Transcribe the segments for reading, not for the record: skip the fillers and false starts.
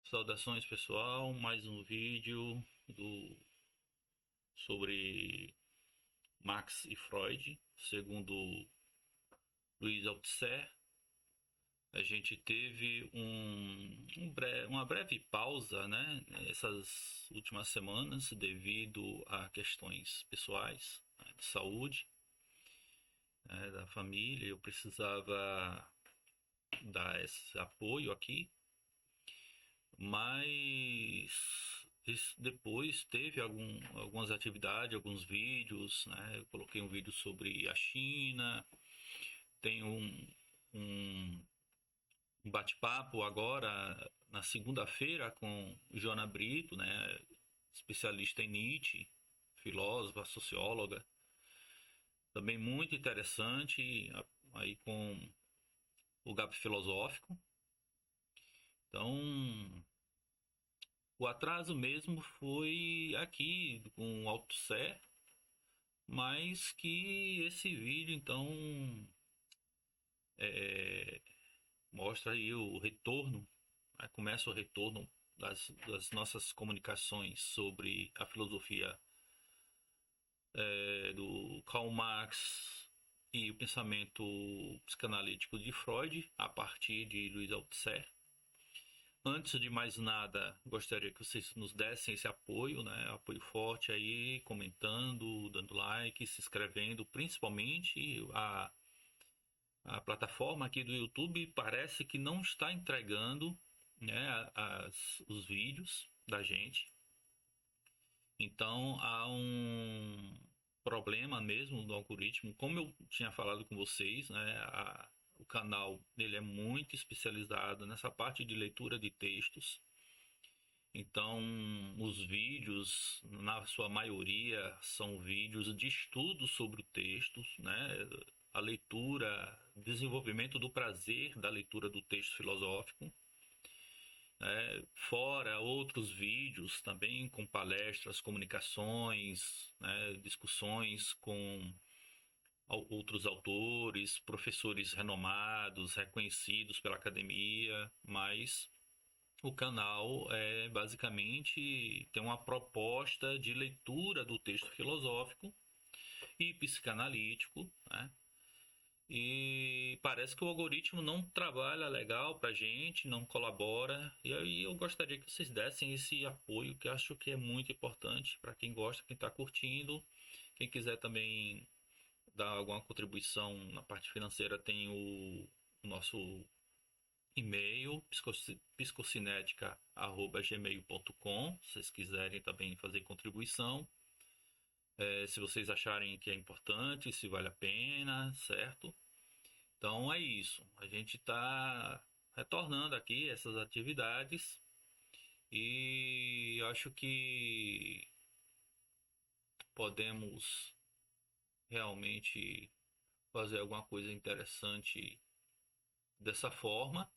Saudações pessoal, mais um vídeo sobre Marx e Freud, segundo Louis Althusser. A gente teve uma breve pausa, né, essas últimas semanas devido a questões pessoais, né, de saúde, né, da família. Eu precisava dar esse apoio aqui, mas depois teve algumas atividades, alguns vídeos, né? Eu coloquei um vídeo sobre a China, tem um bate-papo agora na segunda-feira com Joana Brito, né? Especialista em Nietzsche, filósofa, socióloga, também muito interessante, aí com o Gap Filosófico. Então, o atraso mesmo foi aqui com o Althusser, mas que esse vídeo então mostra aí o retorno, né? Começa o retorno das nossas comunicações sobre a filosofia do Karl Marx e o pensamento psicanalítico de Freud a partir de Louis Althusser. Antes de mais nada, gostaria que vocês nos dessem esse apoio, né? Apoio forte aí, comentando, dando like, se inscrevendo, principalmente a plataforma aqui do YouTube parece que não está entregando, né, os vídeos da gente. Então há um problema mesmo no algoritmo. Como eu tinha falado com vocês, né, o canal ele é muito especializado nessa parte de leitura de textos. Então, os vídeos, na sua maioria, são vídeos de estudo sobre o texto, né? A leitura, desenvolvimento do prazer da leitura do texto filosófico, né? Fora outros vídeos também com palestras, comunicações, né? Discussões com outros autores, professores renomados, reconhecidos pela academia, mas o canal é basicamente tem uma proposta de leitura do texto filosófico e psicanalítico, né? E parece que o algoritmo não trabalha legal para a gente, não colabora. E aí eu gostaria que vocês dessem esse apoio, que eu acho que é muito importante para quem gosta, quem está curtindo. Quem quiser também dar alguma contribuição na parte financeira, tem o nosso e-mail psicocinética@gmail.com, se vocês quiserem também fazer contribuição, se vocês acharem que é importante, se vale a pena, certo? Então é isso, a gente está retornando aqui essas atividades e acho que podemos realmente fazer alguma coisa interessante dessa forma.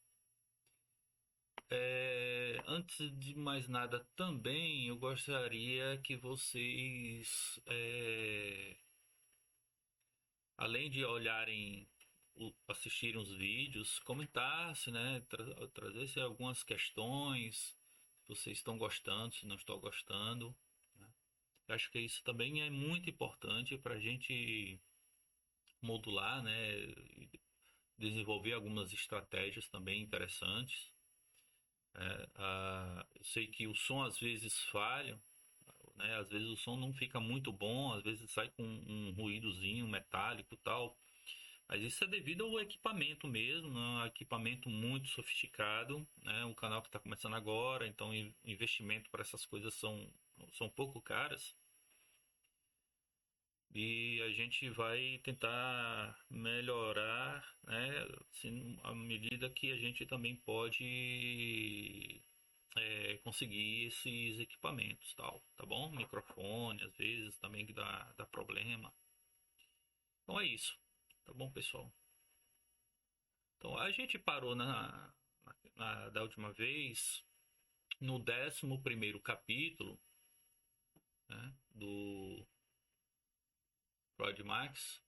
Antes de mais nada, também eu gostaria que vocês, além de olharem, assistirem os vídeos, comentassem, né, trazessem algumas questões, se vocês estão gostando, se não estão gostando. Né? Eu acho que isso também é muito importante para a gente modular, né, e desenvolver algumas estratégias também interessantes. Eu sei que o som às vezes falha, né? Às vezes o som não fica muito bom, às vezes sai com um ruídozinho metálico e tal. Mas isso é devido ao equipamento mesmo, né? Um equipamento muito sofisticado, né? Um canal que está começando agora, então investimento para essas coisas são pouco caras. E a gente vai tentar melhorar, né? Assim, à medida que a gente também pode conseguir esses equipamentos, tal, tá bom? Microfone, às vezes também que dá problema. Então é isso, tá bom, pessoal? Então a gente parou da última vez no 11º capítulo, né, do Freud Marx,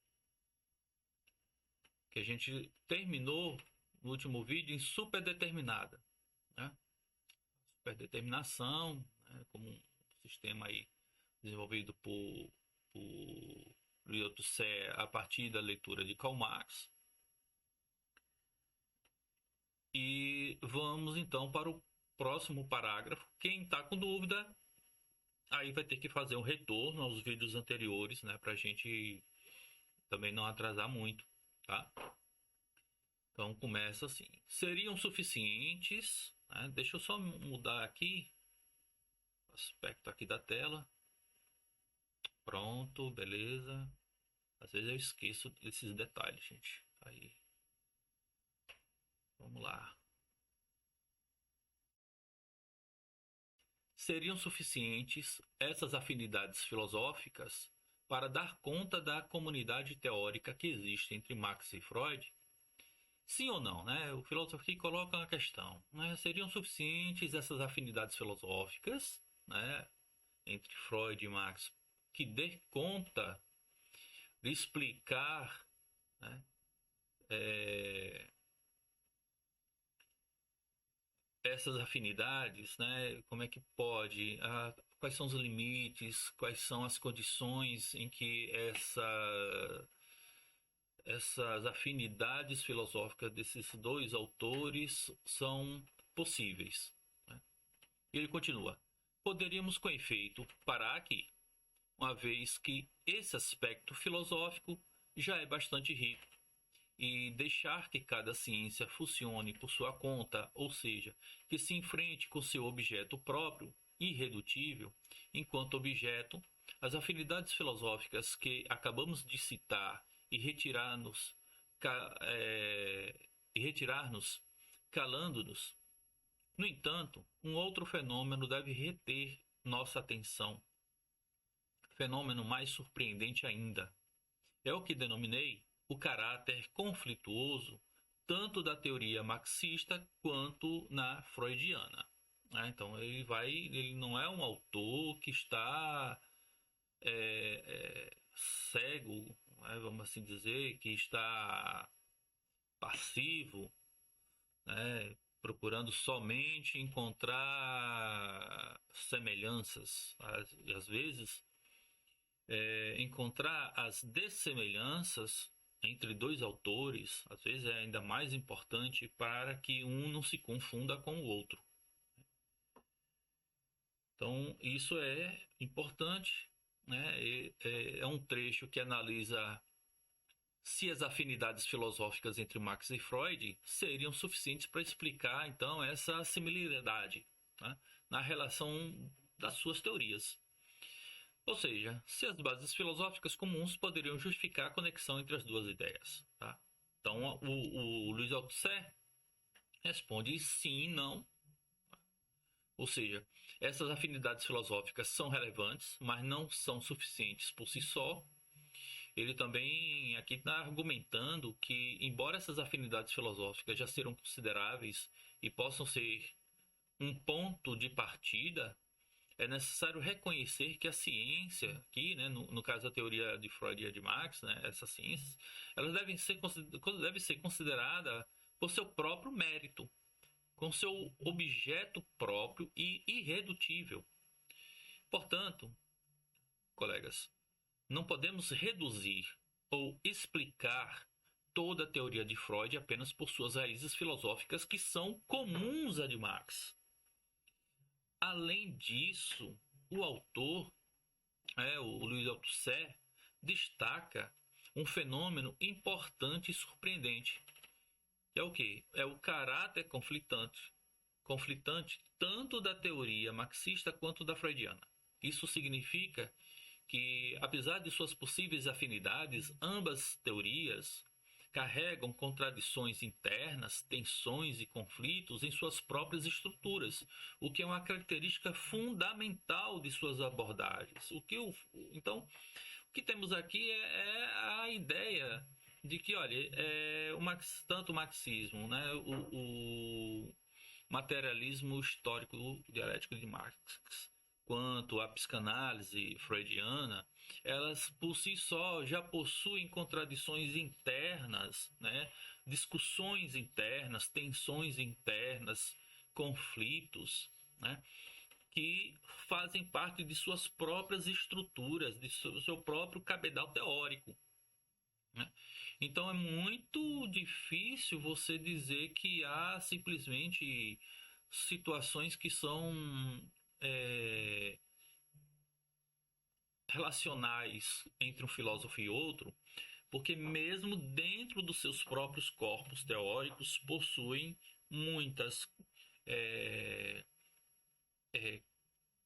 que a gente terminou no último vídeo em superdeterminada, né? superdeterminação, né, como um sistema aí desenvolvido por Lyoto-Se a partir da leitura de Karl Marx. E vamos então para o próximo parágrafo. Quem está com dúvida, aí vai ter que fazer um retorno aos vídeos anteriores, né, para a gente também não atrasar muito, tá? Então começa assim: seriam suficientes, né? Deixa eu só mudar aqui o aspecto aqui da tela. Pronto, beleza. Às vezes eu esqueço desses detalhes, gente. Aí, vamos lá. Seriam suficientes essas afinidades filosóficas para dar conta da comunidade teórica que existe entre Marx e Freud? Sim ou não, né? O filósofo aqui coloca uma questão, né? Seriam suficientes essas afinidades filosóficas, né, entre Freud e Marx que dê conta de explicar, né, essas afinidades, né? Como é que pode? Quais são os limites? Quais são as condições em que essas afinidades filosóficas desses dois autores são possíveis, né? E ele continua: poderíamos, com efeito, parar aqui, uma vez que esse aspecto filosófico já é bastante rico, e deixar que cada ciência funcione por sua conta, ou seja, que se enfrente com seu objeto próprio, irredutível, enquanto objeto, as afinidades filosóficas que acabamos de citar e retirar-nos, calando-nos. No entanto, um outro fenômeno deve reter nossa atenção, fenômeno mais surpreendente ainda. É o que denominei o caráter conflituoso tanto da teoria marxista quanto na freudiana. Então ele não é um autor que está cego, né, vamos assim dizer, que está passivo, né, procurando somente encontrar semelhanças. Às vezes, encontrar as dessemelhanças entre dois autores, às vezes é ainda mais importante para que um não se confunda com o outro. Então, isso é importante, né? É um trecho que analisa se as afinidades filosóficas entre Marx e Freud seriam suficientes para explicar, então, essa similaridade, né, na relação das suas teorias. Ou seja, se as bases filosóficas comuns poderiam justificar a conexão entre as duas ideias. Tá? Então, o Luiz Althusser responde sim e não. Ou seja, essas afinidades filosóficas são relevantes, mas não são suficientes por si só. Ele também aqui está argumentando que, embora essas afinidades filosóficas já serão consideráveis e possam ser um ponto de partida, é necessário reconhecer que a ciência, aqui, né, no caso da teoria de Freud e de Marx, né, essas ciências, elas devem ser consideradas por seu próprio mérito, com seu objeto próprio e irredutível. Portanto, colegas, não podemos reduzir ou explicar toda a teoria de Freud apenas por suas raízes filosóficas que são comuns à de Marx. Além disso, o autor, o Luiz Althusser, destaca um fenômeno importante e surpreendente. É o quê? É o caráter conflitante tanto da teoria marxista quanto da freudiana. Isso significa que, apesar de suas possíveis afinidades, ambas teorias carregam contradições internas, tensões e conflitos em suas próprias estruturas, o que é uma característica fundamental de suas abordagens. Então, o que temos aqui é a ideia de que, olha, tanto o marxismo, né, o materialismo histórico dialético de Marx, quanto a psicanálise freudiana, elas por si só já possuem contradições internas, né? Discussões internas, tensões internas, conflitos, né, que fazem parte de suas próprias estruturas, de seu próprio cabedal teórico, né? Então é muito difícil você dizer que há simplesmente situações que são é, relacionais entre um filósofo e outro, porque mesmo dentro dos seus próprios corpos teóricos possuem muitas é,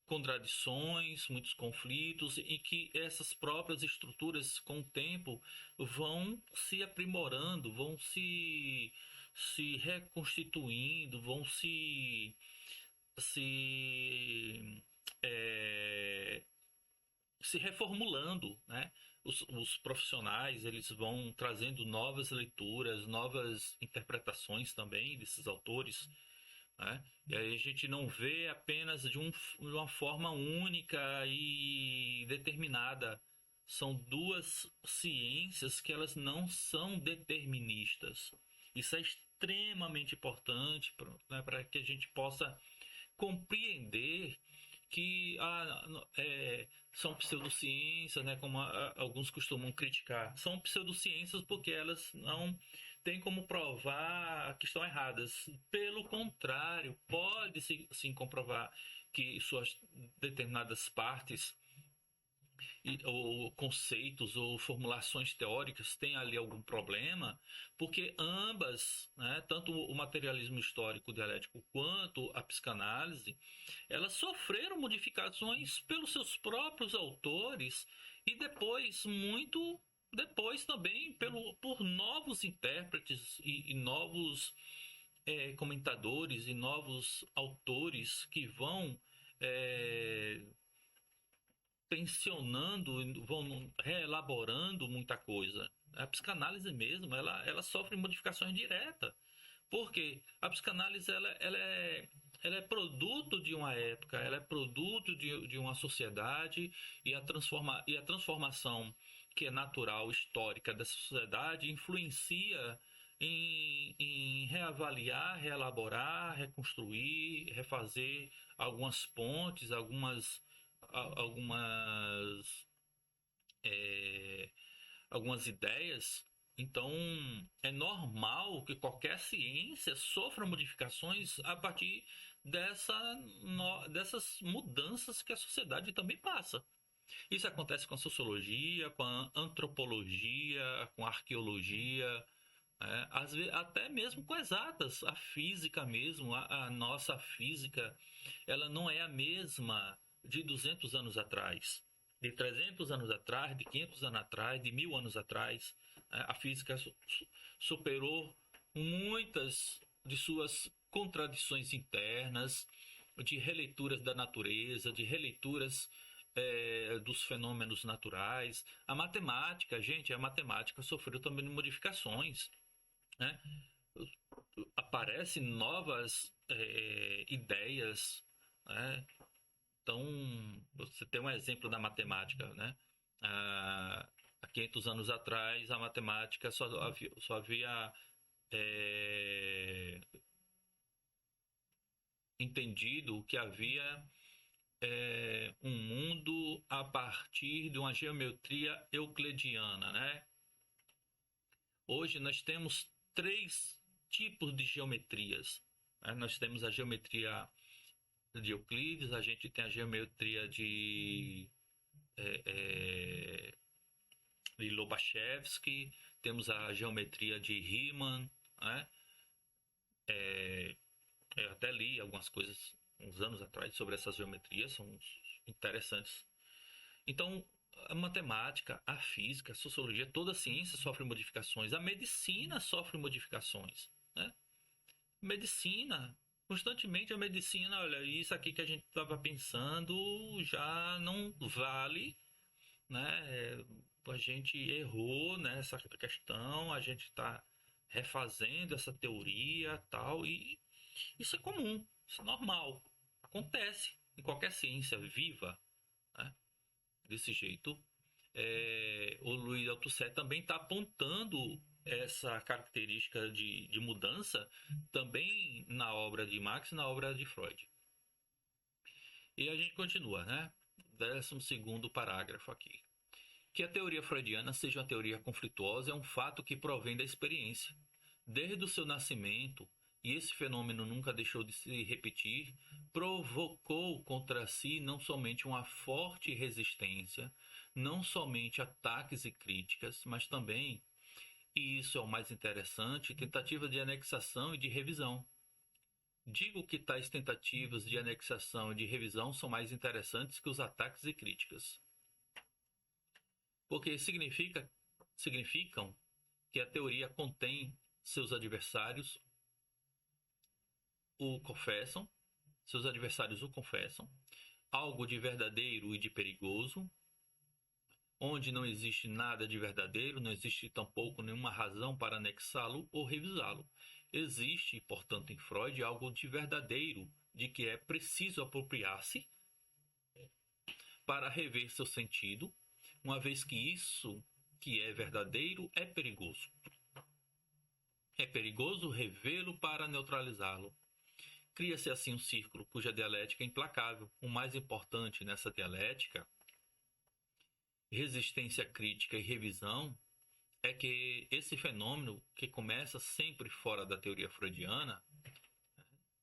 contradições, muitos conflitos, e que essas próprias estruturas, com o tempo, vão se aprimorando, vão se reconstituindo, vão se, é, se reformulando, né? Os profissionais eles vão trazendo novas leituras, novas interpretações também desses autores, né? E aí a gente não vê apenas de uma forma única e determinada. São duas ciências que elas não são deterministas. Isso é extremamente importante, né, para que a gente possa compreender que são pseudociências, né, como alguns costumam criticar. São pseudociências porque elas não têm como provar que estão erradas. Pelo contrário, pode-se sim comprovar que suas determinadas partes ou conceitos ou formulações teóricas têm ali algum problema, porque ambas, né, tanto o materialismo histórico dialético quanto a psicanálise, elas sofreram modificações pelos seus próprios autores e depois, muito depois também por novos intérpretes e novos comentadores e novos autores que vão tensionando, vão reelaborando muita coisa. A psicanálise mesmo, ela sofre modificações diretas. Porque a psicanálise ela é produto de uma época, ela é produto de uma sociedade e e a transformação que é natural, histórica dessa sociedade influencia em reavaliar, reelaborar, reconstruir, refazer algumas pontes, algumas é, algumas ideias. Então, é normal que qualquer ciência sofra modificações a partir dessas mudanças que a sociedade também passa. Isso acontece com a sociologia, com a antropologia, com a arqueologia, às vezes, até mesmo com exatas, a física mesmo, a nossa física, ela não é a mesma de 200 anos atrás, de 300 anos atrás, de 500 anos atrás, de 1000 anos atrás. A física superou muitas de suas contradições internas, de releituras da natureza, de releituras dos fenômenos naturais. A matemática, gente, a matemática sofreu também modificações, né? Aparecem novas ideias, né? Então, você tem um exemplo da matemática, né? Há 500 anos atrás, a matemática só havia entendido que havia um mundo a partir de uma geometria euclidiana, né? Hoje nós temos três tipos de geometrias, né? Nós temos a geometria de Euclides, a gente tem a geometria de Lobachevsky, temos a geometria de Riemann, né? Eu até li algumas coisas uns anos atrás sobre essas geometrias, são interessantes. Então, a matemática, a física, a sociologia, toda a ciência sofre modificações, a medicina sofre modificações, né? Medicina, constantemente a medicina, olha, isso aqui que a gente estava pensando já não vale, né? A gente errou nessa questão, a gente está refazendo essa teoria tal, e isso é comum, isso é normal, acontece em qualquer ciência viva, né? Desse jeito. O Louis Althusser também está apontando essa característica de mudança também na obra de Marx e na obra de Freud. E a gente continua, né? 12º parágrafo aqui. Que a teoria freudiana seja uma teoria conflituosa é um fato que provém da experiência. Desde o seu nascimento, e esse fenômeno nunca deixou de se repetir, provocou contra si não somente uma forte resistência, não somente ataques e críticas, mas também, e isso é o mais interessante, tentativa de anexação e de revisão. Digo que tais tentativas de anexação e de revisão são mais interessantes que os ataques e críticas, porque significam que a teoria contém seus adversários o confessam, seus adversários o confessam, algo de verdadeiro e de perigoso, onde não existe nada de verdadeiro, não existe tampouco nenhuma razão para anexá-lo ou revisá-lo. Existe, portanto, em Freud algo de verdadeiro, de que é preciso apropriar-se para rever seu sentido, uma vez que isso que é verdadeiro é perigoso. É perigoso revê-lo para neutralizá-lo. Cria-se assim um círculo cuja dialética é implacável. O mais importante nessa dialética, resistência crítica e revisão, é que esse fenômeno, que começa sempre fora da teoria freudiana,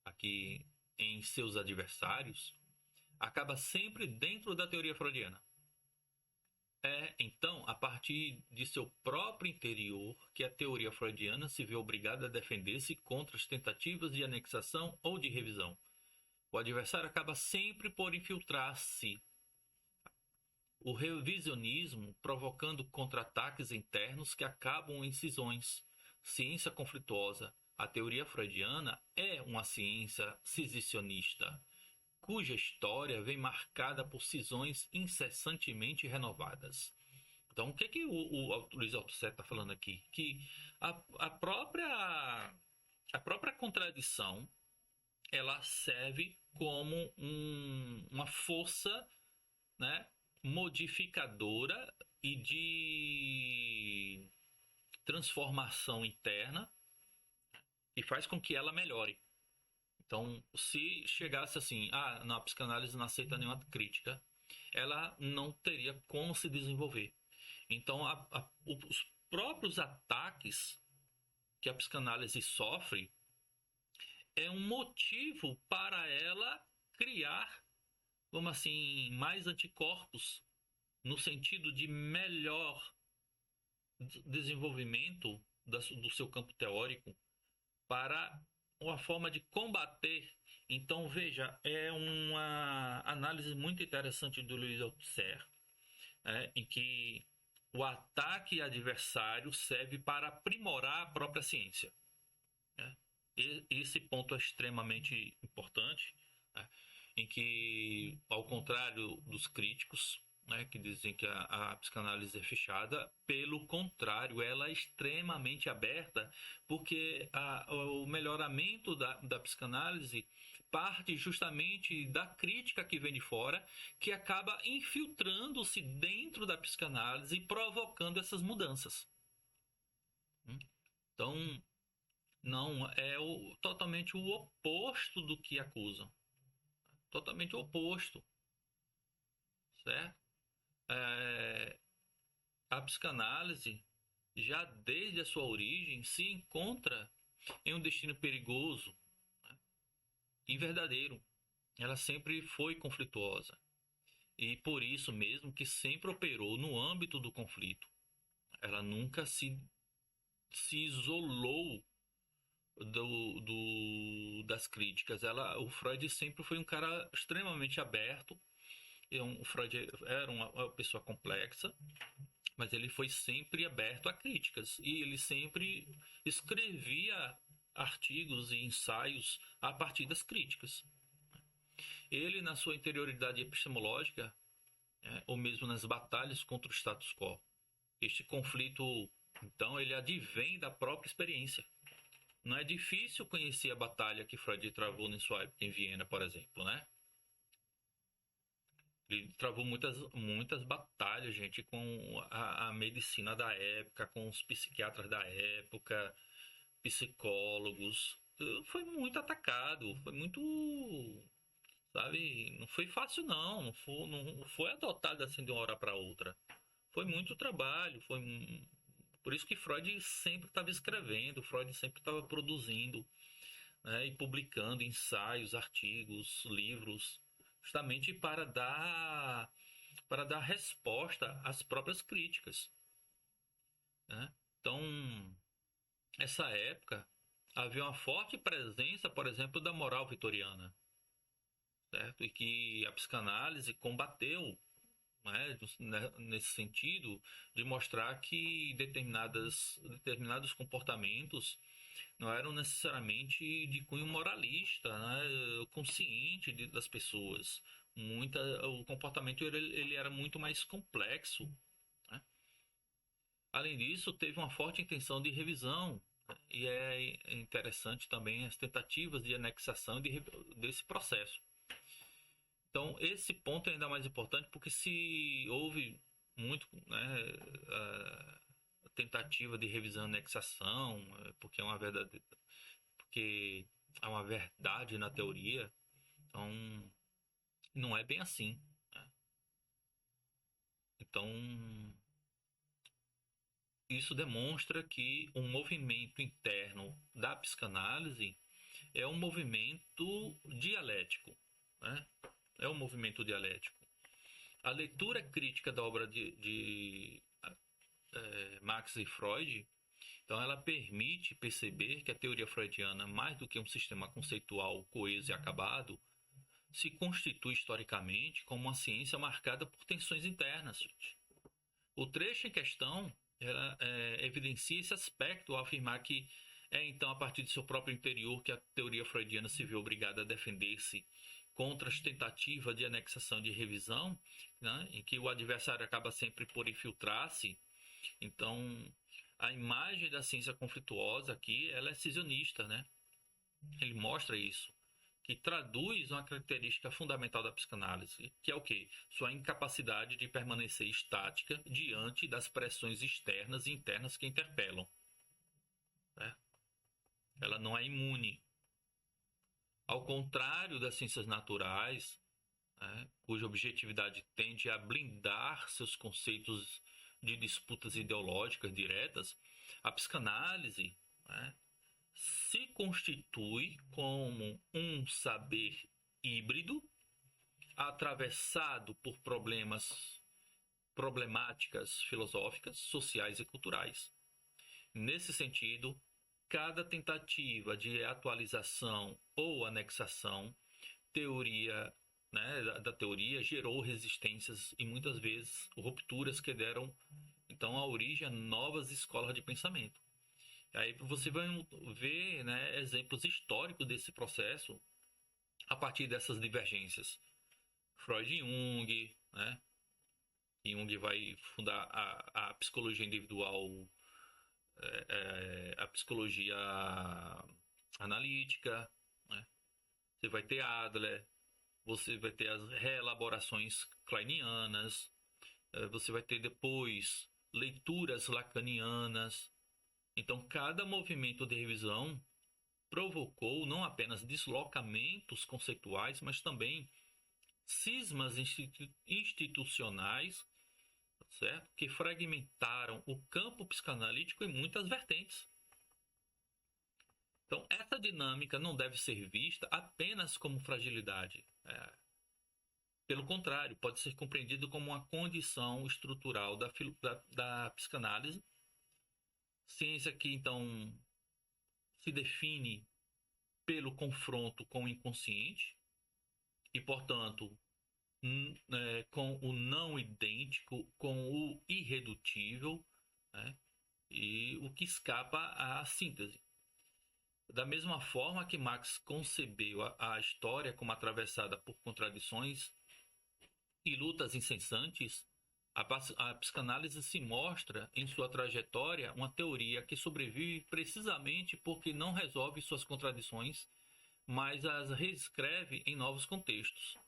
aqui em seus adversários, acaba sempre dentro da teoria freudiana. É, então, a partir de seu próprio interior que a teoria freudiana se vê obrigada a defender-se contra as tentativas de anexação ou de revisão. O adversário acaba sempre por infiltrar-se. O revisionismo provocando contra-ataques internos que acabam em cisões. Ciência conflituosa. A teoria freudiana é uma ciência cisicionista, cuja história vem marcada por cisões incessantemente renovadas. Então, o que o Luiz Althusser está falando aqui? Que a própria contradição ela serve como uma força, né, modificadora e de transformação interna e faz com que ela melhore. Então, se chegasse assim, não, a psicanálise não aceita nenhuma crítica, ela não teria como se desenvolver. Então, os próprios ataques que a psicanálise sofre é um motivo para ela criar, vamos assim, mais anticorpos, no sentido de melhor desenvolvimento do seu campo teórico para uma forma de combater. Então, veja, é uma análise muito interessante do Luiz Althusser, em que o ataque adversário serve para aprimorar a própria ciência. E esse ponto é extremamente importante, em que, ao contrário dos críticos, que dizem que a psicanálise é fechada, pelo contrário, ela é extremamente aberta, porque o melhoramento da psicanálise parte justamente da crítica que vem de fora, que acaba infiltrando-se dentro da psicanálise e provocando essas mudanças. Então, não é totalmente o oposto do que acusam. Totalmente o oposto. Certo? A psicanálise, já desde a sua origem, se encontra em um destino perigoso, e verdadeiro. Ela sempre foi conflituosa. E por isso mesmo que sempre operou no âmbito do conflito. Ela nunca se isolou das críticas. O Freud sempre foi um cara extremamente aberto. O Freud era uma pessoa complexa, mas ele foi sempre aberto a críticas. E ele sempre escrevia artigos e ensaios a partir das críticas. Ele, na sua interioridade epistemológica, ou mesmo nas batalhas contra o status quo, este conflito, então, ele advém da própria experiência. Não é difícil conhecer a batalha que Freud travou em sua época em Viena, por exemplo, né? Ele travou muitas batalhas, gente, com a medicina da época, com os psiquiatras da época, psicólogos. Foi muito atacado, foi muito, sabe? Não foi fácil não, não foi adotado assim de uma hora para outra. Foi muito trabalho, por isso que Freud sempre estava escrevendo, Freud sempre estava produzindo, né, e publicando ensaios, artigos, livros, justamente para dar resposta às próprias críticas, né? Então, nessa época havia uma forte presença, por exemplo, da moral vitoriana, certo? E que a psicanálise combateu, né, nesse sentido de mostrar que determinados comportamentos não eram necessariamente de cunho moralista, né, consciente das pessoas. O comportamento ele era muito mais complexo, né? Além disso, teve uma forte intenção de revisão, né? E é interessante também as tentativas de anexação desse processo. Então, esse ponto é ainda mais importante porque se houve muito, né, a tentativa de revisão e anexação, porque porque é uma verdade na teoria, então não é bem assim, né? Então, isso demonstra que um movimento interno da psicanálise é um movimento dialético, né? É um movimento dialético. A leitura crítica da obra de Marx e Freud, então ela permite perceber que a teoria freudiana, mais do que um sistema conceitual coeso e acabado, se constitui historicamente como uma ciência marcada por tensões internas. Gente. O trecho em questão evidencia esse aspecto ao afirmar que é então a partir de seu próprio interior que a teoria freudiana se vê obrigada a defender-se contra as tentativas de anexação de revisão, né, em que o adversário acaba sempre por infiltrar-se. Então, a imagem da ciência conflituosa aqui, ela é cisionista, né? Ele mostra isso, que traduz uma característica fundamental da psicanálise, que é o quê? Sua incapacidade de permanecer estática diante das pressões externas e internas que interpelam, né? Ela não é imune. Ao contrário das ciências naturais, né, cuja objetividade tende a blindar seus conceitos de disputas ideológicas diretas, a psicanálise, né, se constitui como um saber híbrido, atravessado por problemáticas filosóficas, sociais e culturais. Nesse sentido, cada tentativa de atualização ou anexação teoria, né, da teoria gerou resistências e muitas vezes rupturas que deram então a origem a novas escolas de pensamento. Aí você vai ver, né, exemplos históricos desse processo a partir dessas divergências. Freud e Jung, né? Jung vai fundar a psicologia individual, a psicologia analítica, né? Você vai ter Adler, você vai ter as reelaborações kleinianas, você vai ter depois leituras lacanianas. Então, cada movimento de revisão provocou não apenas deslocamentos conceituais, mas também cismas institucionais, certo? Que fragmentaram o campo psicanalítico em muitas vertentes. Então, essa dinâmica não deve ser vista apenas como fragilidade. Pelo contrário, pode ser compreendido como uma condição estrutural da psicanálise, ciência que, então, se define pelo confronto com o inconsciente e, portanto, com o não idêntico, com o irredutível, né, e o que escapa à síntese. Da mesma forma que Marx concebeu a história como atravessada por contradições e lutas incessantes, a psicanálise se mostra em sua trajetória uma teoria que sobrevive precisamente porque não resolve suas contradições, mas as reescreve em novos contextos.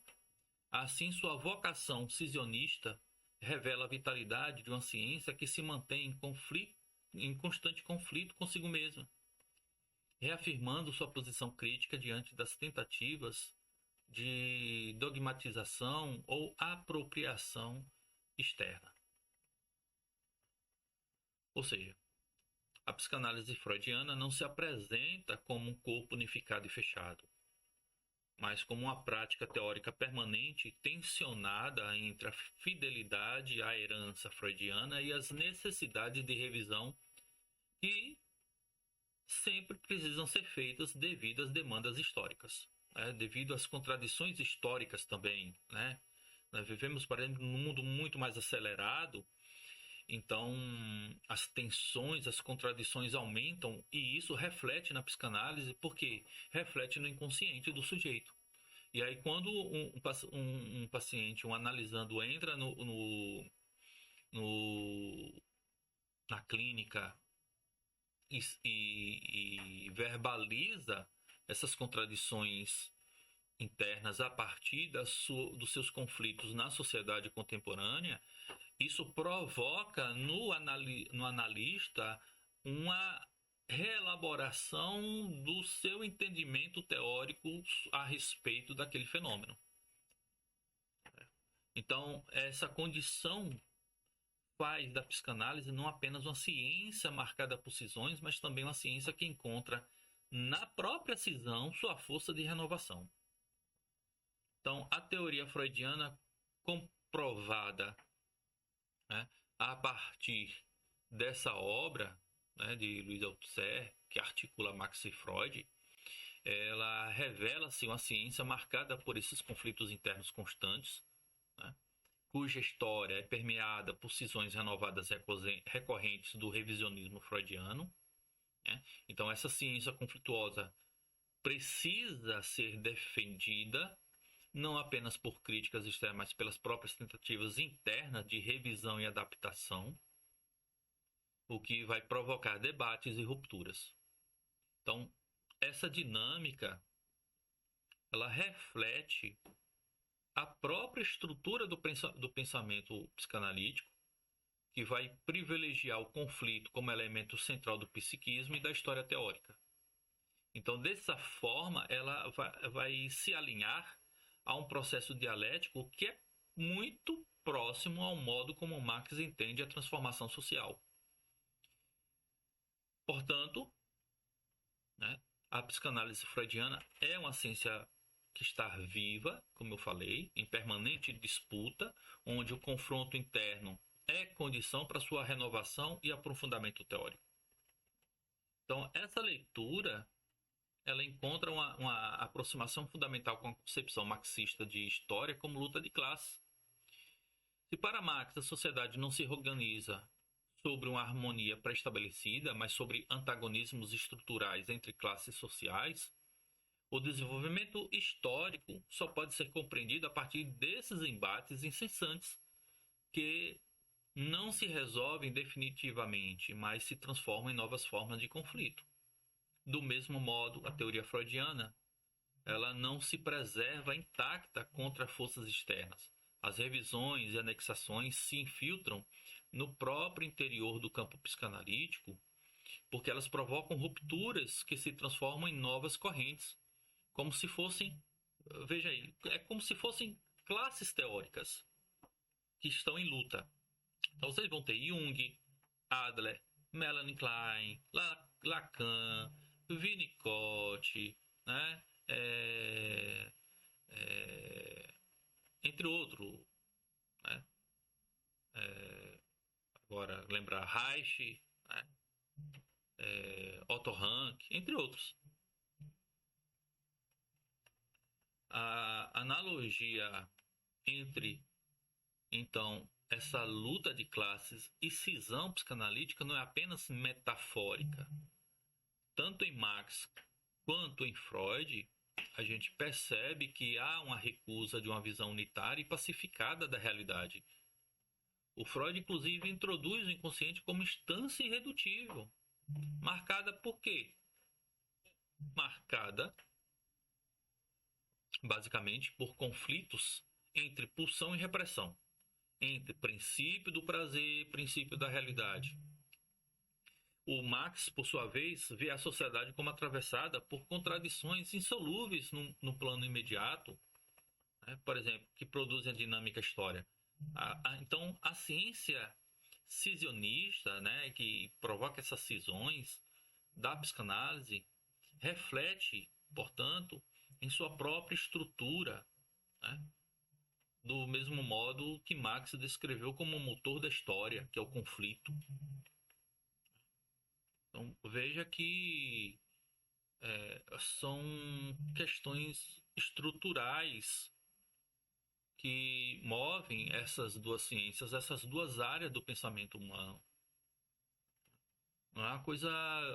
Assim, sua vocação cisionista revela a vitalidade de uma ciência que se mantém em constante conflito consigo mesma, reafirmando sua posição crítica diante das tentativas de dogmatização ou apropriação externa. Ou seja, a psicanálise freudiana não se apresenta como um corpo unificado e fechado, mas como uma prática teórica permanente tensionada entre a fidelidade à herança freudiana e as necessidades de revisão que sempre precisam ser feitas devido às demandas históricas, né? Devido às contradições históricas também, né? Nós vivemos, por exemplo, num mundo muito mais acelerado, então as tensões, as contradições aumentam e isso reflete na psicanálise porque reflete no inconsciente do sujeito. E aí quando um paciente, um analisando, entra na clínica e verbaliza essas contradições internas a partir dos seus conflitos na sociedade contemporânea, isso provoca no analista uma reelaboração do seu entendimento teórico a respeito daquele fenômeno. Então, essa condição faz da psicanálise não apenas uma ciência marcada por cisões, mas também uma ciência que encontra na própria cisão sua força de renovação. Então, a teoria freudiana comprovada, né, a partir dessa obra, né, de Louis Althusser, que articula Marx e Freud, ela revela-se uma ciência marcada por esses conflitos internos constantes, né, cuja história é permeada por cisões renovadas recorrentes do revisionismo freudiano, né? Então, essa ciência conflituosa precisa ser defendida não apenas por críticas externas, mas pelas próprias tentativas internas de revisão e adaptação, o que vai provocar debates e rupturas. Então, essa dinâmica, ela reflete a própria estrutura do pensamento psicanalítico, que vai privilegiar o conflito como elemento central do psiquismo e da história teórica. Então, dessa forma, ela vai se alinhar a um processo dialético que é muito próximo ao modo como Marx entende a transformação social. Portanto, né, a psicanálise freudiana é uma ciência que está viva, como eu falei, em permanente disputa, onde o confronto interno é condição para sua renovação e aprofundamento teórico. Então, essa leitura ela encontra uma aproximação fundamental com a concepção marxista de história como luta de classe. Se para Marx a sociedade não se organiza sobre uma harmonia pré-estabelecida, mas sobre antagonismos estruturais entre classes sociais, o desenvolvimento histórico só pode ser compreendido a partir desses embates incessantes que não se resolvem definitivamente, mas se transformam em novas formas de conflito. Do mesmo modo, a teoria freudiana ela não se preserva intacta contra forças externas. As revisões e anexações se infiltram no próprio interior do campo psicanalítico, porque elas provocam rupturas que se transformam em novas correntes, como se fossem, veja aí, é como se fossem classes teóricas que estão em luta. Então vocês vão ter Jung, Adler, Melanie Klein, Lacan, Winnicott, né? Entre outros, né? Agora lembrar Reich, né? Otto Rank, entre outros. A analogia entre, então, essa luta de classes e cisão psicanalítica não é apenas metafórica. Tanto em Marx quanto em Freud, a gente percebe que há uma recusa de uma visão unitária e pacificada da realidade. O Freud, inclusive, introduz o inconsciente como instância irredutível. Marcada por quê? Marcada, basicamente, por conflitos entre pulsão e repressão, entre princípio do prazer e princípio da realidade. O Marx, por sua vez, vê a sociedade como atravessada por contradições insolúveis no plano imediato, né? Por exemplo, que produzem a dinâmica história. Então, a ciência cisionista, né, que provoca essas cisões da psicanálise, reflete, portanto, em sua própria estrutura, né, do mesmo modo que Marx descreveu como o motor da história, que é o conflito. Então, veja que são questões estruturais que movem essas duas ciências, essas duas áreas do pensamento humano. Não é uma coisa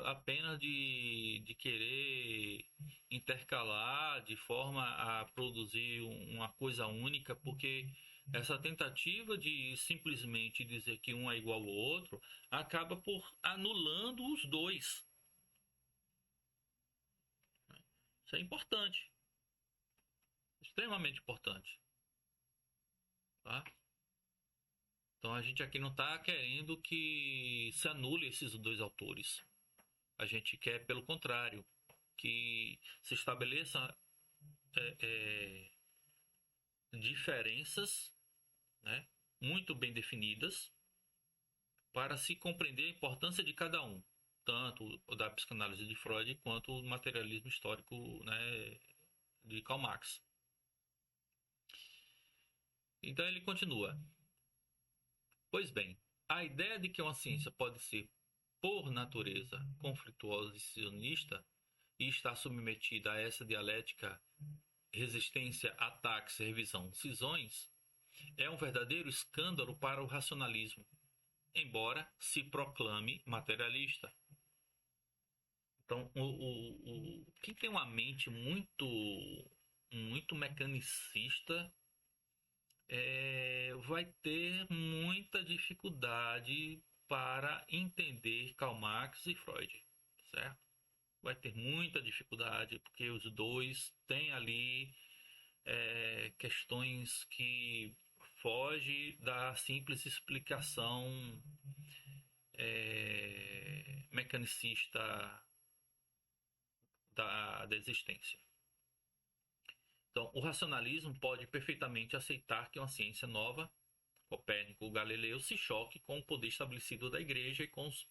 apenas de querer intercalar de forma a produzir uma coisa única, porque essa tentativa de simplesmente dizer que um é igual ao outro acaba por anulando os dois. Isso é importante, extremamente importante. Tá? Então a gente aqui não está querendo que se anule esses dois autores. A gente quer, pelo contrário, que se estabeleça diferenças, né, muito bem definidas para se compreender a importância de cada um, tanto da psicanálise de Freud quanto o materialismo histórico, né, de Karl Marx. Então ele continua. Pois bem, a ideia de que uma ciência pode ser, por natureza, conflituosa e sionista e está submetida a essa dialética resistência, ataques, revisão, cisões, é um verdadeiro escândalo para o racionalismo, embora se proclame materialista. Então, quem tem uma mente muito mecanicista vai ter muita dificuldade para entender Karl Marx e Freud, certo? Vai ter muita dificuldade porque os dois têm ali questões que fogem da simples explicação mecanicista da existência. Então, o racionalismo pode perfeitamente aceitar que uma ciência nova, Copérnico ou Galileu, se choque com o poder estabelecido da Igreja e com os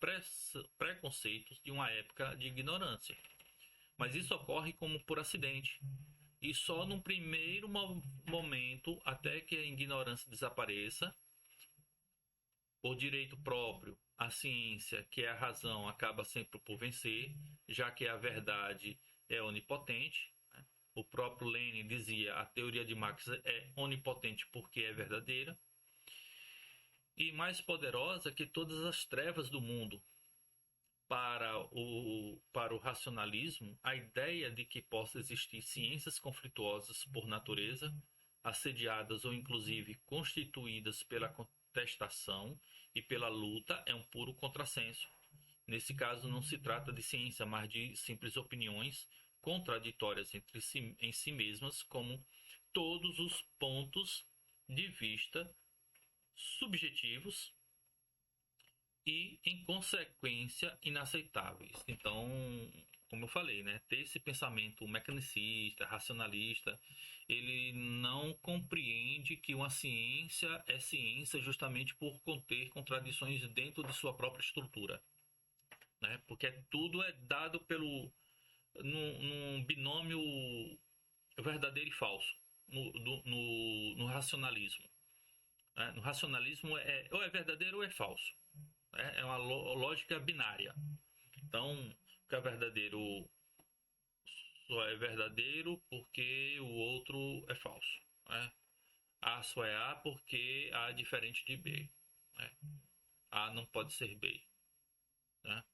preconceitos de uma época de ignorância. Mas isso ocorre como por acidente, e só num primeiro momento, até que a ignorância desapareça, por direito próprio, a ciência, que é a razão, acaba sempre por vencer, já que a verdade é onipotente. O próprio Lenin dizia: a teoria de Marx é onipotente porque é verdadeira e mais poderosa que todas as trevas do mundo. Para o racionalismo, a ideia de que possa existir ciências conflituosas por natureza, assediadas ou inclusive constituídas pela contestação e pela luta, é um puro contrassenso. Nesse caso, não se trata de ciência, mas de simples opiniões contraditórias em si mesmas, como todos os pontos de vista subjetivos e, em consequência, inaceitáveis. Então, como eu falei, né, ter esse pensamento mecanicista, racionalista, ele não compreende que uma ciência é ciência justamente por conter contradições dentro de sua própria estrutura, né? Porque tudo é dado num binômio verdadeiro e falso, no racionalismo. Né? No racionalismo ou é verdadeiro ou é falso. É uma lógica binária. Então, o que é verdadeiro só é verdadeiro porque o outro é falso. Né? A só é A porque A é diferente de B. Né? A não pode ser B. Né?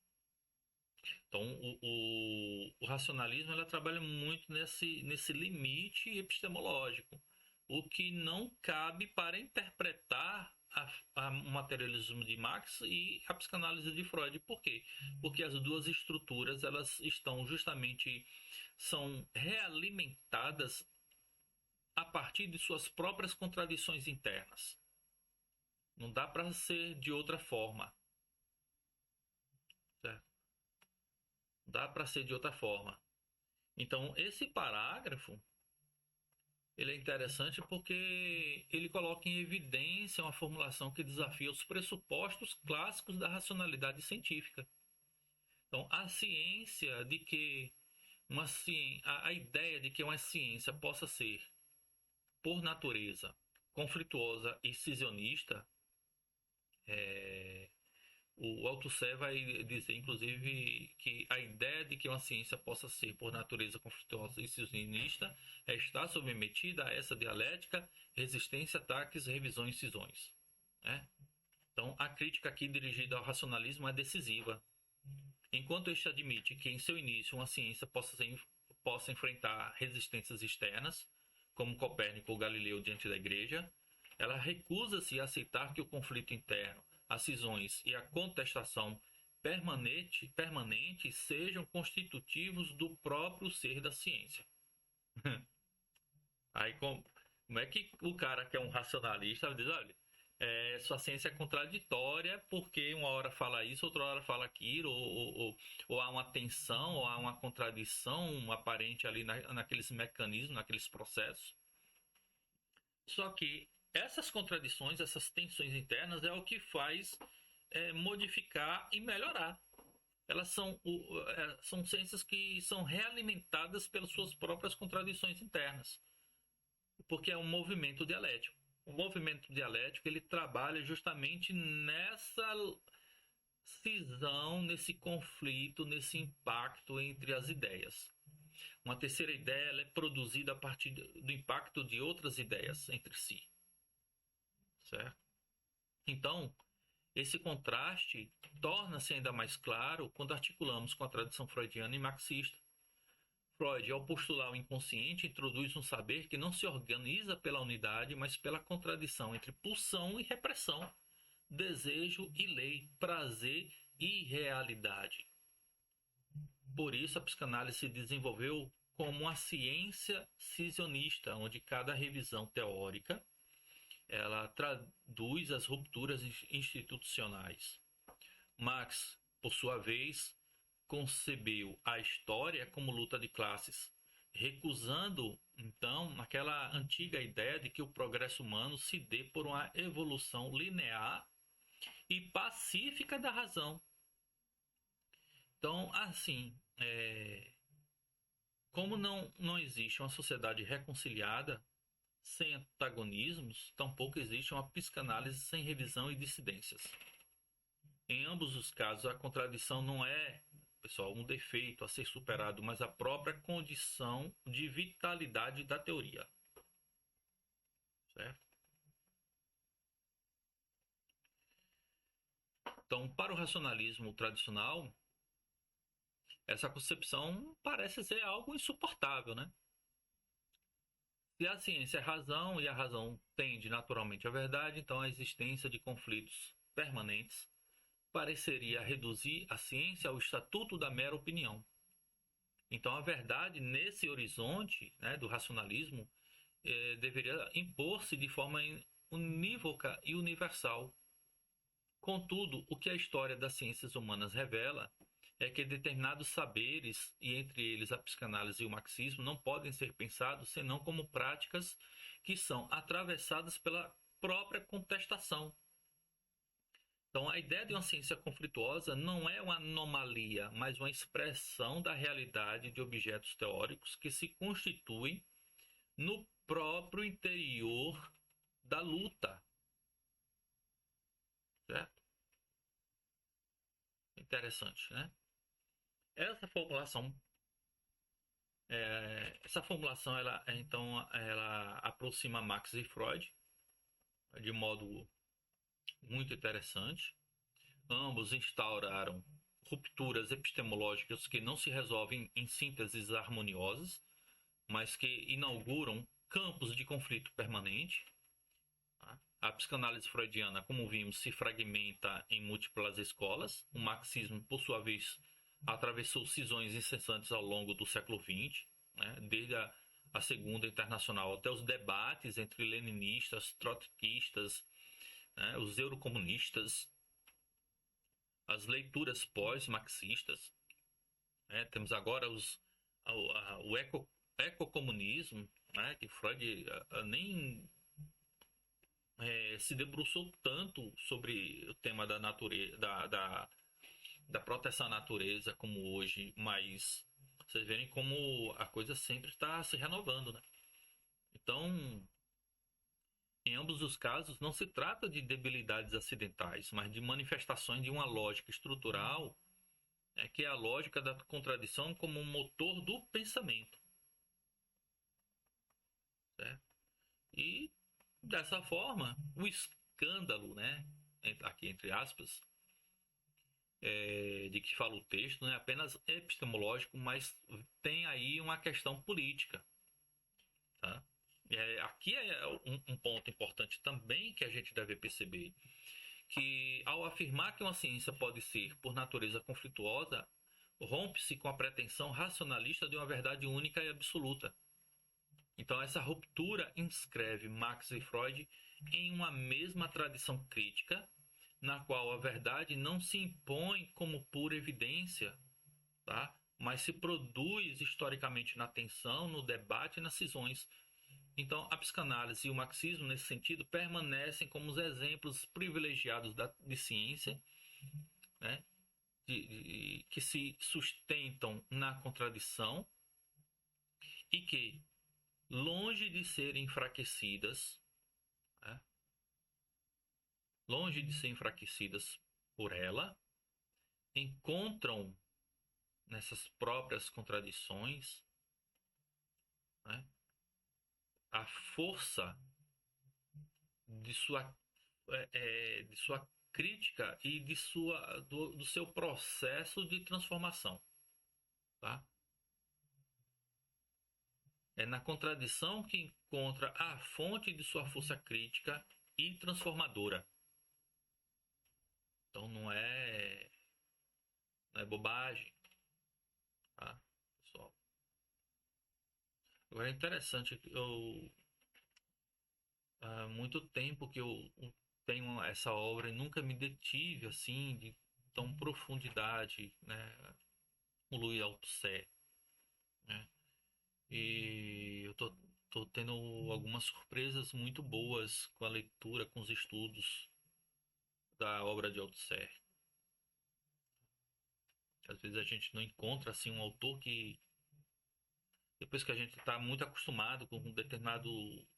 Então, o racionalismo ela trabalha muito nesse limite epistemológico, o que não cabe para interpretar o materialismo de Marx e a psicanálise de Freud. Por quê? Porque as duas estruturas elas estão justamente são realimentadas a partir de suas próprias contradições internas. Não dá para ser de outra forma, certo? Dá para ser de outra forma. Então, esse parágrafo Ele é interessante porque ele coloca em evidência uma formulação que desafia os pressupostos clássicos da racionalidade científica. Então, a ciência de que a ideia de que uma ciência possa ser, por natureza, conflituosa e cisionista, o Althusser vai dizer, inclusive, que a ideia de que uma ciência possa ser, por natureza, conflituosa e cisionista está submetida a essa dialética, resistência, ataques, revisões e cisões. Né? Então, a crítica aqui dirigida ao racionalismo é decisiva. Enquanto este admite que, em seu início, uma ciência possa enfrentar resistências externas, como Copérnico ou Galileu diante da Igreja, ela recusa-se a aceitar que o conflito interno, as cisões e a contestação permanente sejam constitutivos do próprio ser da ciência. Aí, como é que o cara que é um racionalista diz, olha, sua ciência é contraditória porque uma hora fala isso, outra hora fala aquilo, ou há uma tensão, ou há uma contradição aparente ali naqueles mecanismos, naqueles processos. Só que essas contradições, essas tensões internas é o que faz modificar e melhorar. Elas são ciências que são realimentadas pelas suas próprias contradições internas, porque é um movimento dialético. O movimento dialético ele trabalha justamente nessa cisão, nesse conflito, nesse impacto entre as ideias. Uma terceira ideia ela é produzida a partir do impacto de outras ideias entre si, certo? Então, esse contraste torna-se ainda mais claro quando articulamos com a tradição freudiana e marxista. Freud, ao postular o inconsciente, introduz um saber que não se organiza pela unidade, mas pela contradição entre pulsão e repressão, desejo e lei, prazer e realidade. Por isso, a psicanálise se desenvolveu como uma ciência cisionista, onde cada revisão teórica ela traduz as rupturas institucionais. Marx, por sua vez, concebeu a história como luta de classes, recusando então aquela antiga ideia de que o progresso humano se dê por uma evolução linear e pacífica da razão. Então, assim, como não existe uma sociedade reconciliada sem antagonismos, tampouco existe uma psicanálise sem revisão e dissidências. Em ambos os casos, a contradição não é, pessoal, um defeito a ser superado, mas a própria condição de vitalidade da teoria. Certo? Então, para o racionalismo tradicional, essa concepção parece ser algo insuportável, né? Se a ciência é razão e a razão tende naturalmente à verdade, então a existência de conflitos permanentes pareceria reduzir a ciência ao estatuto da mera opinião. Então, a verdade, nesse horizonte, né, do racionalismo, deveria impor-se de forma unívoca e universal. Contudo, o que a história das ciências humanas revela é que determinados saberes, e entre eles a psicanálise e o marxismo, não podem ser pensados senão como práticas que são atravessadas pela própria contestação. Então, a ideia de uma ciência conflituosa não é uma anomalia, mas uma expressão da realidade de objetos teóricos que se constituem no próprio interior da luta. Certo? Interessante, né? Essa formulação, ela aproxima Marx e Freud de modo muito interessante. Ambos instauraram rupturas epistemológicas que não se resolvem em sínteses harmoniosas, mas que inauguram campos de conflito permanente. A psicanálise freudiana, como vimos, se fragmenta em múltiplas escolas. O marxismo, por sua vez, atravessou cisões incessantes ao longo do século XX, né? Desde a Segunda Internacional até os debates entre leninistas, trotskistas, né? Os eurocomunistas, as leituras pós-marxistas. Né? Temos agora o ecocomunismo, né, que Freud nem se debruçou tanto sobre o tema da natureza, da proteção à natureza como hoje, mas vocês verem como a coisa sempre está se renovando, né? Então, em ambos os casos, não se trata de debilidades acidentais, mas de manifestações de uma lógica estrutural, né, que é a lógica da contradição como um motor do pensamento. Certo? E, dessa forma, o escândalo, né, aqui entre aspas, de que fala o texto, não é apenas epistemológico, mas tem aí uma questão política. Tá? Aqui é um ponto importante também que a gente deve perceber, que ao afirmar que uma ciência pode ser, por natureza conflituosa, rompe-se com a pretensão racionalista de uma verdade única e absoluta. Então, essa ruptura inscreve Marx e Freud em uma mesma tradição crítica, na qual a verdade não se impõe como pura evidência, tá? Mas se produz historicamente na tensão, no debate e nas cisões. Então, a psicanálise e o marxismo, nesse sentido, permanecem como os exemplos privilegiados de ciência, né? Que se sustentam na contradição e que, longe de serem enfraquecidas, né? Longe de ser enfraquecidas por ela, encontram nessas próprias contradições, né, a força de de sua crítica e do seu processo de transformação. Tá? É na contradição que encontra a fonte de sua força crítica e transformadora. Então não é bobagem. Tá, pessoal? Agora é interessante, há muito tempo que eu tenho essa obra e nunca me detive assim de tão profundidade, né? O Louis Althusser, né? E eu tô tendo algumas surpresas muito boas com a leitura, com os estudos da obra de Althusser. Às vezes a gente não encontra assim um autor que, depois que a gente está muito acostumado com um determinado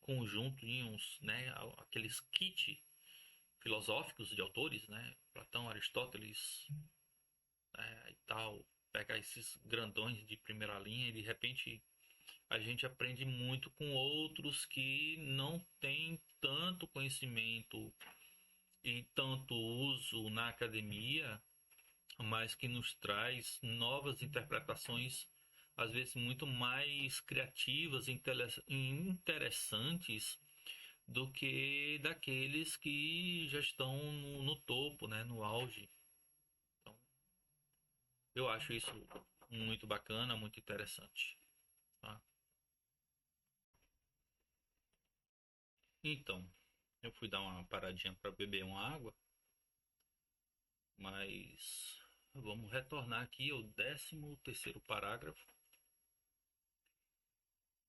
conjunto, né, aqueles kit filosóficos de autores, né, Platão, Aristóteles, e tal, pegar esses grandões de primeira linha e de repente a gente aprende muito com outros que não têm tanto conhecimento e tanto uso na academia, mas que nos traz novas interpretações, às vezes muito mais criativas e interessantes do que daqueles que já estão no topo, né, no auge. Então, eu acho isso muito bacana, muito interessante. Tá? Então, eu fui dar uma paradinha para beber uma água, mas vamos retornar aqui ao 13º parágrafo.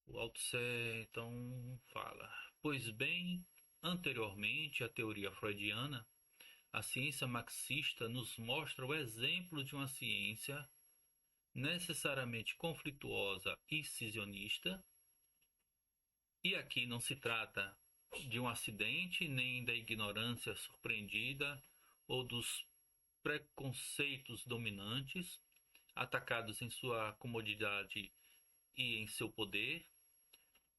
O Althusser então fala: pois bem, anteriormente à teoria freudiana, a ciência marxista nos mostra o exemplo de uma ciência necessariamente conflituosa e cisionista, e aqui não se trata de um acidente nem da ignorância surpreendida ou dos preconceitos dominantes, atacados em sua comodidade e em seu poder.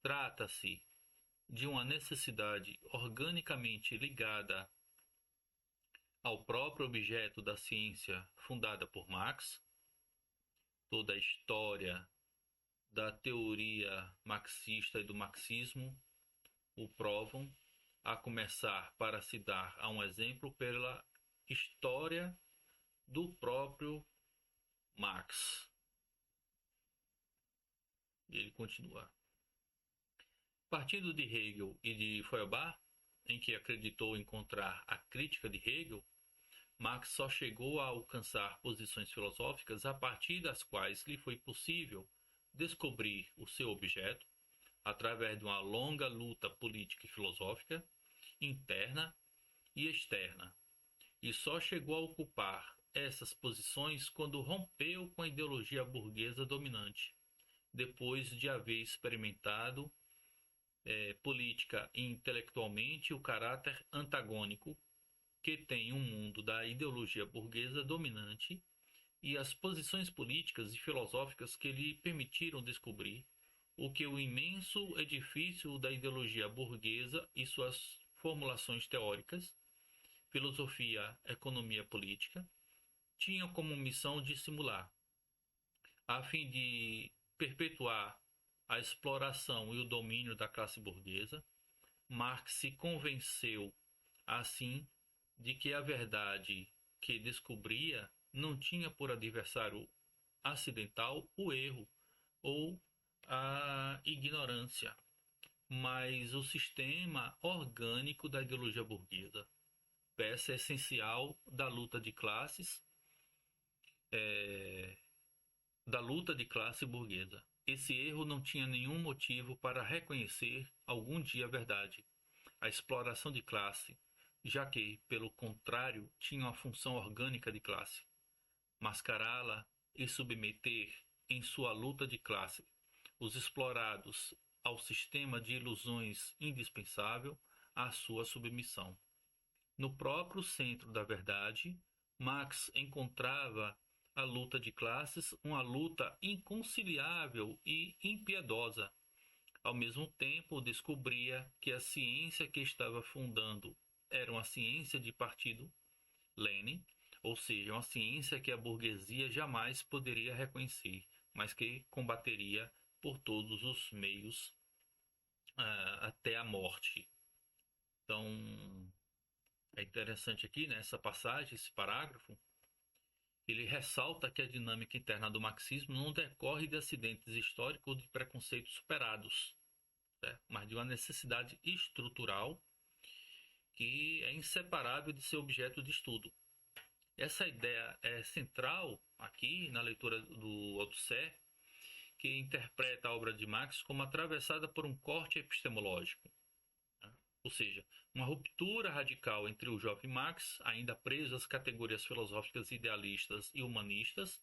Trata-se de uma necessidade organicamente ligada ao próprio objeto da ciência fundada por Marx. Toda a história da teoria marxista e do marxismo o provam, a começar para se dar a um exemplo pela história do próprio Marx. E ele continua: partindo de Hegel e de Feuerbach, em que acreditou encontrar a crítica de Hegel, Marx só chegou a alcançar posições filosóficas a partir das quais lhe foi possível descobrir o seu objeto, através de uma longa luta política e filosófica, interna e externa, e só chegou a ocupar essas posições quando rompeu com a ideologia burguesa dominante, depois de haver experimentado política e intelectualmente o caráter antagônico que tem um mundo da ideologia burguesa dominante e as posições políticas e filosóficas que lhe permitiram descobrir o que o imenso edifício da ideologia burguesa e suas formulações teóricas, filosofia, economia política, tinham como missão de simular, a fim de perpetuar a exploração e o domínio da classe burguesa. Marx se convenceu, assim, de que a verdade que descobria não tinha por adversário acidental o erro ou a ignorância, mas o sistema orgânico da ideologia burguesa, peça essencial da luta de classes, é, da luta de classe burguesa. Esse erro não tinha nenhum motivo para reconhecer algum dia a verdade, a exploração de classe, já que, pelo contrário, tinha uma função orgânica de classe, mascará-la e submeter, em sua luta de classe, os explorados ao sistema de ilusões indispensável à sua submissão. No próprio centro da verdade, Marx encontrava a luta de classes uma luta inconciliável e impiedosa. Ao mesmo tempo, descobria que a ciência que estava fundando era uma ciência de partido, Lenin, ou seja, uma ciência que a burguesia jamais poderia reconhecer, mas que combateria por todos os meios até a morte. Então, é interessante aqui, nessa passagem, esse parágrafo, ele ressalta que a dinâmica interna do marxismo não decorre de acidentes históricos ou de preconceitos superados, certo? Mas de uma necessidade estrutural que é inseparável de seu objeto de estudo. Essa ideia é central aqui na leitura do Althusser, que interpreta a obra de Marx como atravessada por um corte epistemológico, né? Ou seja, uma ruptura radical entre o jovem Marx, ainda preso às categorias filosóficas idealistas e humanistas,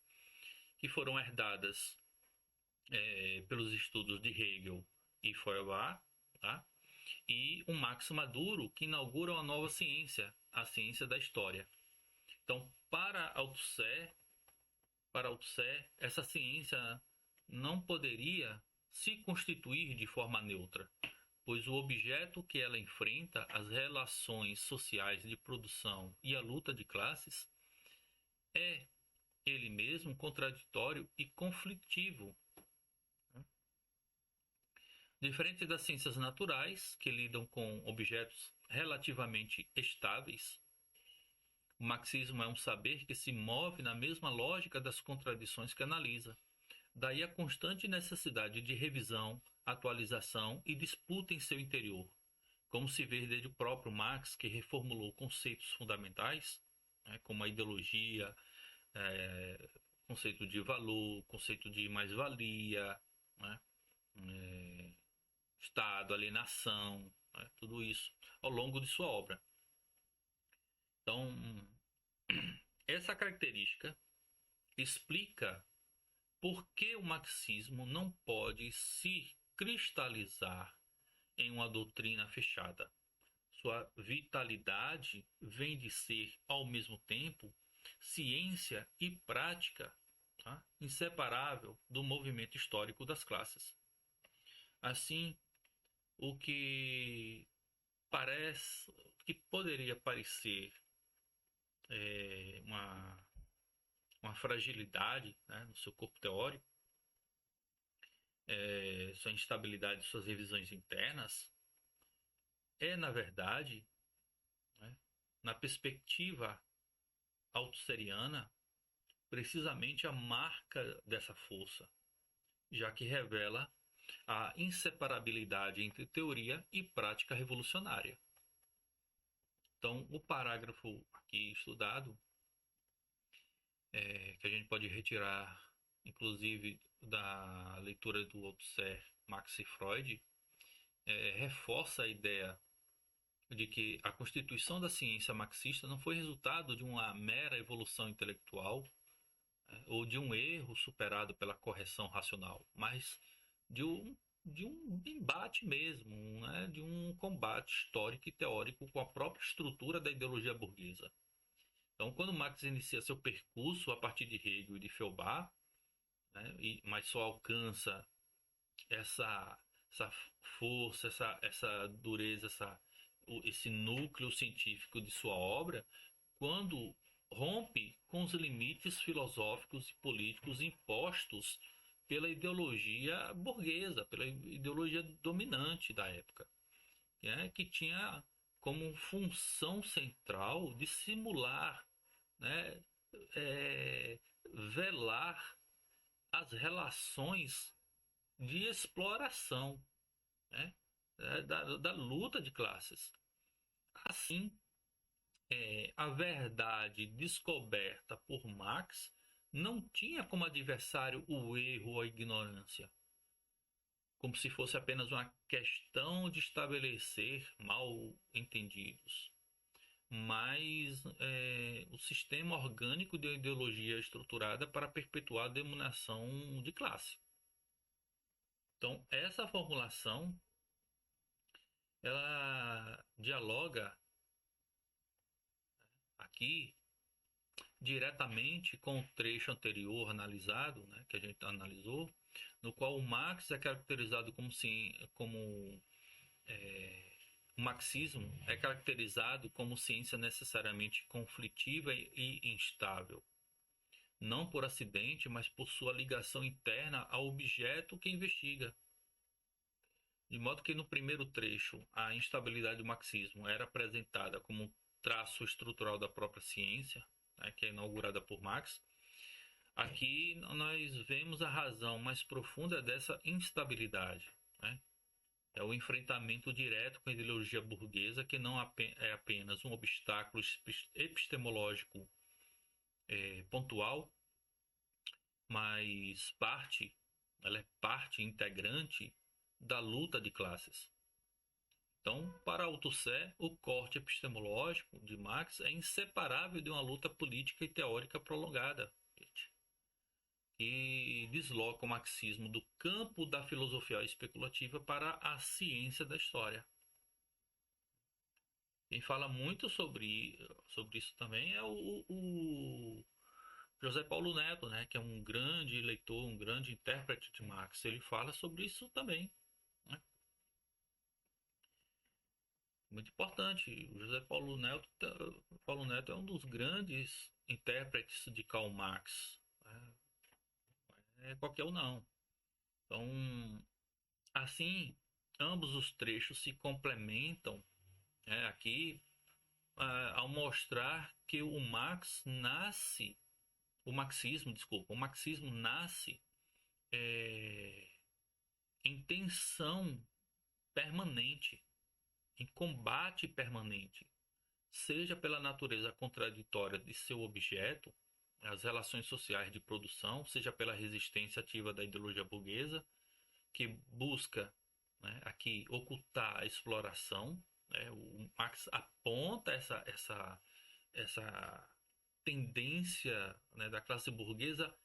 que foram herdadas pelos estudos de Hegel e Feuerbach, tá? E um Marx maduro que inaugura uma nova ciência, a ciência da história. Então, para Althusser, essa ciência não poderia se constituir de forma neutra, pois o objeto que ela enfrenta, as relações sociais de produção e a luta de classes, é ele mesmo contraditório e conflitivo. Diferente das ciências naturais, que lidam com objetos relativamente estáveis, o marxismo é um saber que se move na mesma lógica das contradições que analisa. Daí a constante necessidade de revisão, atualização e disputa em seu interior, como se vê desde o próprio Marx, que reformulou conceitos fundamentais, né, como a ideologia, conceito de valor, conceito de mais-valia, né, Estado, alienação, né, tudo isso ao longo de sua obra. Então, essa característica explica por que o marxismo não pode se cristalizar em uma doutrina fechada. Sua vitalidade vem de ser, ao mesmo tempo, ciência e prática, tá? Inseparável do movimento histórico das classes. Assim, o que poderia parecer uma fragilidade, né, no seu corpo teórico, sua instabilidade, suas revisões internas, na verdade, né, na perspectiva althusseriana, precisamente a marca dessa força, já que revela a inseparabilidade entre teoria e prática revolucionária. Então, o parágrafo aqui estudado, que a gente pode retirar, inclusive, da leitura do Althusser, Marx e Freud, reforça a ideia de que a constituição da ciência marxista não foi resultado de uma mera evolução intelectual, ou de um erro superado pela correção racional, mas de um, de um embate mesmo, né? De um combate histórico e teórico com a própria estrutura da ideologia burguesa. Então, quando Marx inicia seu percurso a partir de Hegel e de Feuerbach, né, mas só alcança essa, essa força, essa dureza, esse núcleo científico de sua obra, quando rompe com os limites filosóficos e políticos impostos pela ideologia burguesa, pela ideologia dominante da época, né, que tinha como função central de simular, né, velar as relações de exploração, né, da luta de classes. Assim, a verdade descoberta por Marx não tinha como adversário o erro ou a ignorância, como se fosse apenas uma questão de estabelecer mal entendidos, mas o sistema orgânico de ideologia estruturada para perpetuar a dominação de classe. Então, essa formulação ela dialoga aqui diretamente com o trecho anterior analisado, né, que a gente analisou, no qual o Marx é caracterizado como o marxismo é caracterizado como ciência necessariamente conflitiva e instável, não por acidente, mas por sua ligação interna ao objeto que investiga. De modo que no primeiro trecho, a instabilidade do marxismo era apresentada como um traço estrutural da própria ciência, né, que é inaugurada por Marx. Aqui nós vemos a razão mais profunda dessa instabilidade, né? É o enfrentamento direto com a ideologia burguesa, que não é apenas um obstáculo epistemológico pontual, mas ela é parte integrante da luta de classes. Então, para Althusser, o corte epistemológico de Marx é inseparável de uma luta política e teórica prolongada, que desloca o marxismo do campo da filosofia especulativa para a ciência da história. Quem fala muito sobre isso também é o José Paulo Neto, né, que é um grande leitor, um grande intérprete de Marx. Ele fala sobre isso também, né? Muito importante. O José Paulo Neto é um dos grandes intérpretes de Karl Marx. Né? É qualquer um não. Então, assim, ambos os trechos se complementam, aqui ao mostrar que o marxismo nasce em tensão permanente, em combate permanente, seja pela natureza contraditória de seu objeto, as relações sociais de produção, seja pela resistência ativa da ideologia burguesa, que busca, né, aqui ocultar a exploração. Né? O Marx aponta essa tendência, né, da classe burguesa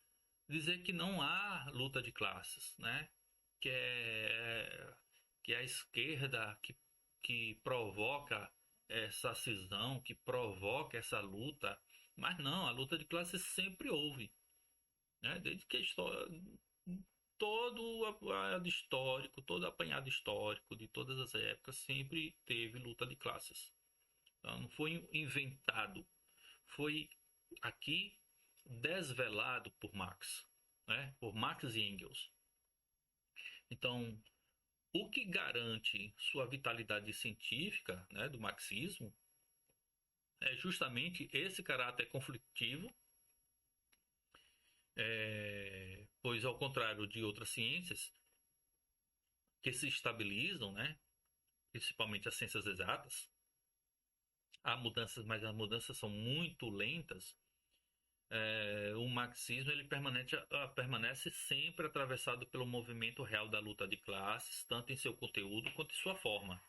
dizer que não há luta de classes, né? que, é, que é a esquerda que provoca essa cisão, que provoca essa luta, mas não, a luta de classes sempre houve, né? Desde que a história, todo apanhado histórico, todo apanhado histórico de todas as épocas sempre teve luta de classes. Então, não foi inventado, foi aqui desvelado por Marx, né? Por Marx e Engels. Então, o que garante sua vitalidade científica, né, do marxismo é justamente esse caráter conflitivo, pois ao contrário de outras ciências que se estabilizam, né, principalmente as ciências exatas, há mudanças, mas as mudanças são muito lentas. O marxismo ele permanece sempre atravessado pelo movimento real da luta de classes, tanto em seu conteúdo quanto em sua forma.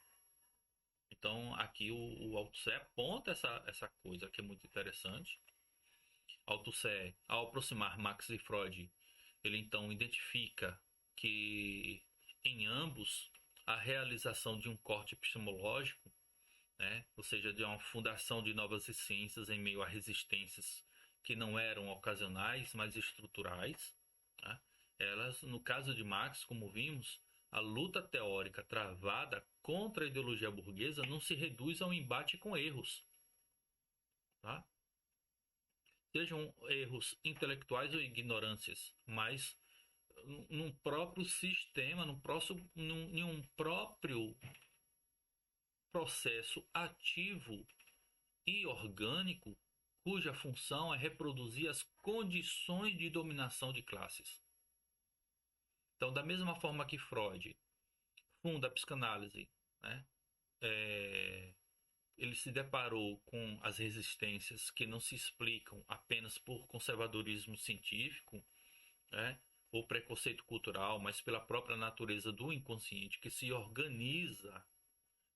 Então, aqui o Althusser aponta essa coisa que é muito interessante. Althusser, ao aproximar Marx e Freud, ele então identifica que em ambos a realização de um corte epistemológico, né, ou seja, de uma fundação de novas ciências em meio a resistências que não eram ocasionais, mas estruturais, né, elas, no caso de Marx, como vimos, a luta teórica travada contra a ideologia burguesa não se reduz ao embate com erros, tá? Sejam erros intelectuais ou ignorâncias, mas num próprio sistema, em um próprio processo ativo e orgânico, cuja função é reproduzir as condições de dominação de classes. Então, da mesma forma que Freud funda a psicanálise, né, ele se deparou com as resistências que não se explicam apenas por conservadorismo científico, né, ou preconceito cultural, mas pela própria natureza do inconsciente que se organiza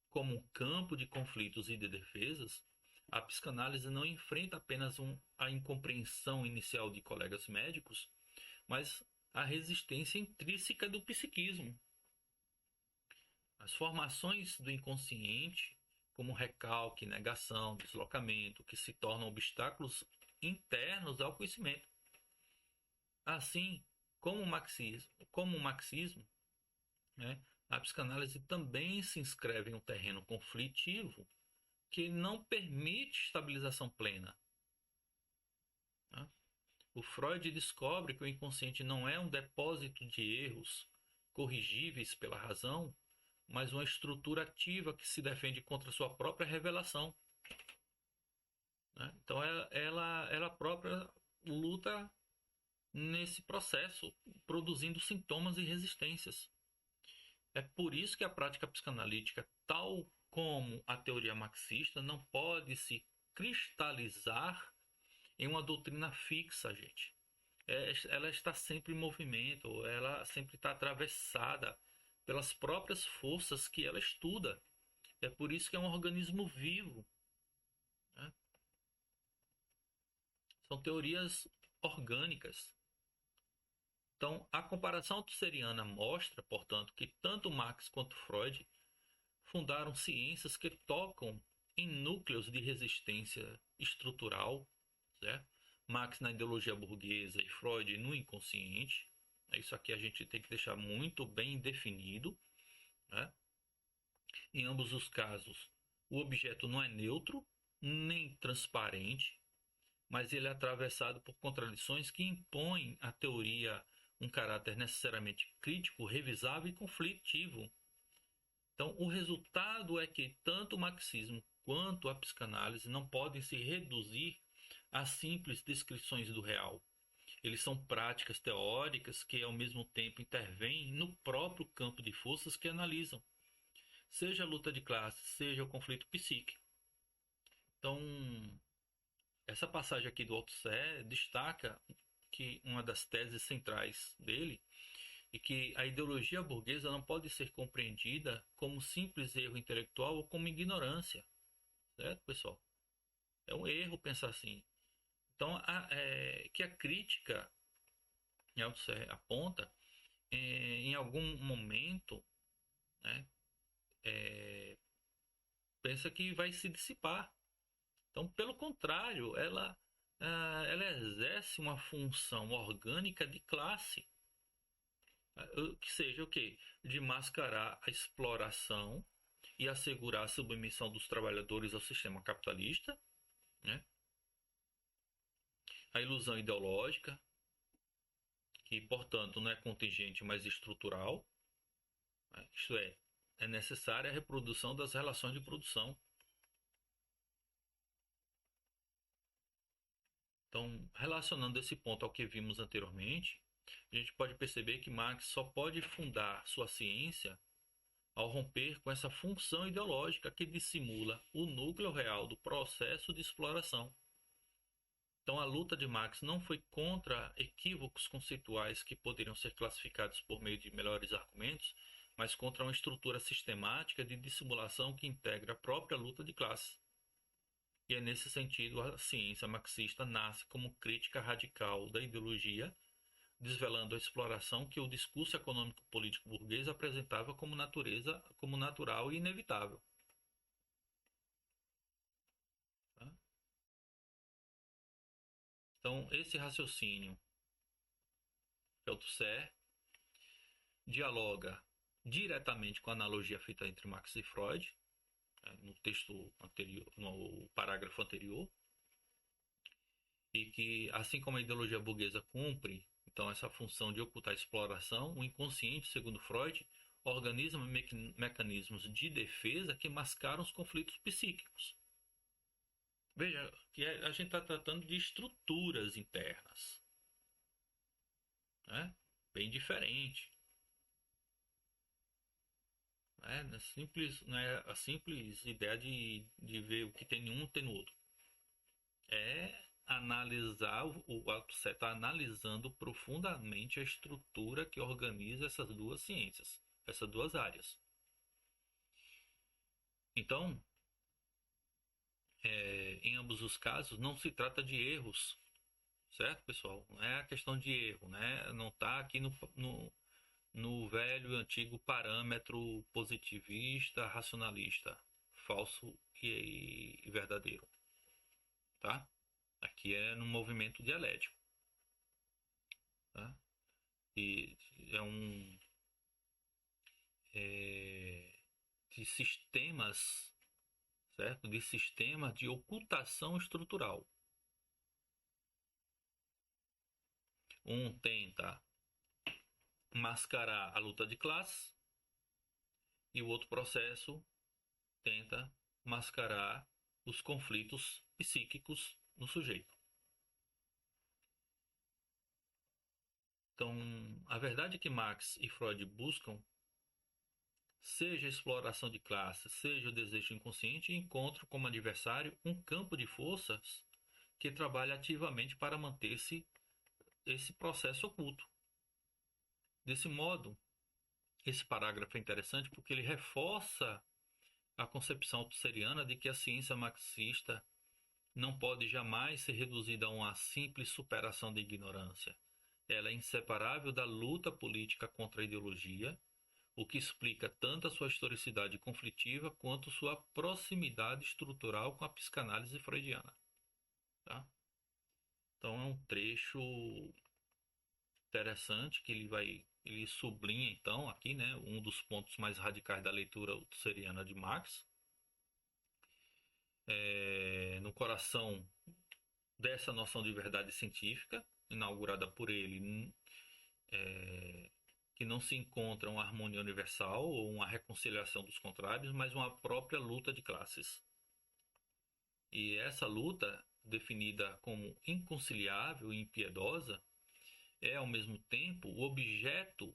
como um campo de conflitos e de defesas. A psicanálise não enfrenta apenas a incompreensão inicial de colegas médicos, mas a resistência intrínseca do psiquismo. As formações do inconsciente, como recalque, negação, deslocamento, que se tornam obstáculos internos ao conhecimento. Assim, como o marxismo, né, a psicanálise também se inscreve em um terreno conflitivo que não permite estabilização plena, né? O Freud descobre que o inconsciente não é um depósito de erros corrigíveis pela razão, mas uma estrutura ativa que se defende contra sua própria revelação, né? Então ela própria luta nesse processo, produzindo sintomas e resistências. É por isso que a prática psicanalítica, tal como a teoria marxista, não pode se cristalizar em uma doutrina fixa, gente. Ela está sempre em movimento, ela sempre está atravessada pelas próprias forças que ela estuda. É por isso que é um organismo vivo, né? São teorias orgânicas. Então, a comparação althuseriana mostra, portanto, que tanto Marx quanto Freud fundaram ciências que tocam em núcleos de resistência estrutural, certo? Marx na ideologia burguesa e Freud no inconsciente. Isso aqui a gente tem que deixar muito bem definido, né? Em ambos os casos, o objeto não é neutro nem transparente, mas ele é atravessado por contradições que impõem à teoria um caráter necessariamente crítico, revisável e conflitivo. Então, o resultado é que tanto o marxismo quanto a psicanálise não podem se reduzir a simples descrições do real. Eles são práticas teóricas que, ao mesmo tempo, intervêm no próprio campo de forças que analisam, seja a luta de classes, seja o conflito psíquico. Então, essa passagem aqui do Althusser destaca que uma das teses centrais dele é que a ideologia burguesa não pode ser compreendida como simples erro intelectual ou como ignorância, certo, pessoal? É um erro pensar assim. Então, que a crítica, em Althusser aponta, em algum momento, né, pensa que vai se dissipar. Então, pelo contrário, ela exerce uma função orgânica de classe, que seja o quê? De mascarar a exploração e assegurar a submissão dos trabalhadores ao sistema capitalista, né? A ilusão ideológica, que portanto não é contingente, mas estrutural, né? Isto é necessária a reprodução das relações de produção. Então, relacionando esse ponto ao que vimos anteriormente, a gente pode perceber que Marx só pode fundar sua ciência ao romper com essa função ideológica que dissimula o núcleo real do processo de exploração. Então, a luta de Marx não foi contra equívocos conceituais que poderiam ser classificados por meio de melhores argumentos, mas contra uma estrutura sistemática de dissimulação que integra a própria luta de classes. E é nesse sentido a ciência marxista nasce como crítica radical da ideologia, desvelando a exploração que o discurso econômico-político burguês apresentava como como natural e inevitável. Tá? Então, esse raciocínio que é o Tusser dialoga diretamente com a analogia feita entre Marx e Freud, no texto anterior, no parágrafo anterior, e que, assim como a ideologia burguesa cumpre então essa função de ocultar a exploração, o inconsciente, segundo Freud, organiza mecanismos de defesa que mascaram os conflitos psíquicos. Veja que a gente está tratando de estruturas internas, né? Bem diferente. Não é a simples ideia de ver o que tem em um tem no outro. É analisar, o Althusser está analisando profundamente a estrutura que organiza essas duas ciências, essas duas áreas. Então, em ambos os casos, não se trata de erros, certo, pessoal? Não é a questão de erro, né? Não está aqui no velho e antigo parâmetro positivista, racionalista, falso e verdadeiro, tá? Aqui é no movimento dialético, tá? E é é, de sistemas, certo? De sistemas de ocultação estrutural. Um tenta mascarar a luta de classes e o outro processo tenta mascarar os conflitos psíquicos no sujeito. Então, a verdade que Marx e Freud buscam, seja a exploração de classes, seja o desejo inconsciente, encontram como adversário um campo de forças que trabalha ativamente para manter-se esse processo oculto. Desse modo, esse parágrafo é interessante porque ele reforça a concepção althuseriana de que a ciência marxista não pode jamais ser reduzida a uma simples superação da ignorância. Ela é inseparável da luta política contra a ideologia, o que explica tanto a sua historicidade conflitiva quanto sua proximidade estrutural com a psicanálise freudiana. Tá? Então é um trecho interessante que ele sublinha então aqui, né, um dos pontos mais radicais da leitura althuseriana de Marx, no coração dessa noção de verdade científica inaugurada por ele, que não se encontra uma harmonia universal ou uma reconciliação dos contrários, mas uma própria luta de classes. E essa luta, definida como inconciliável e impiedosa, é ao mesmo tempo o objeto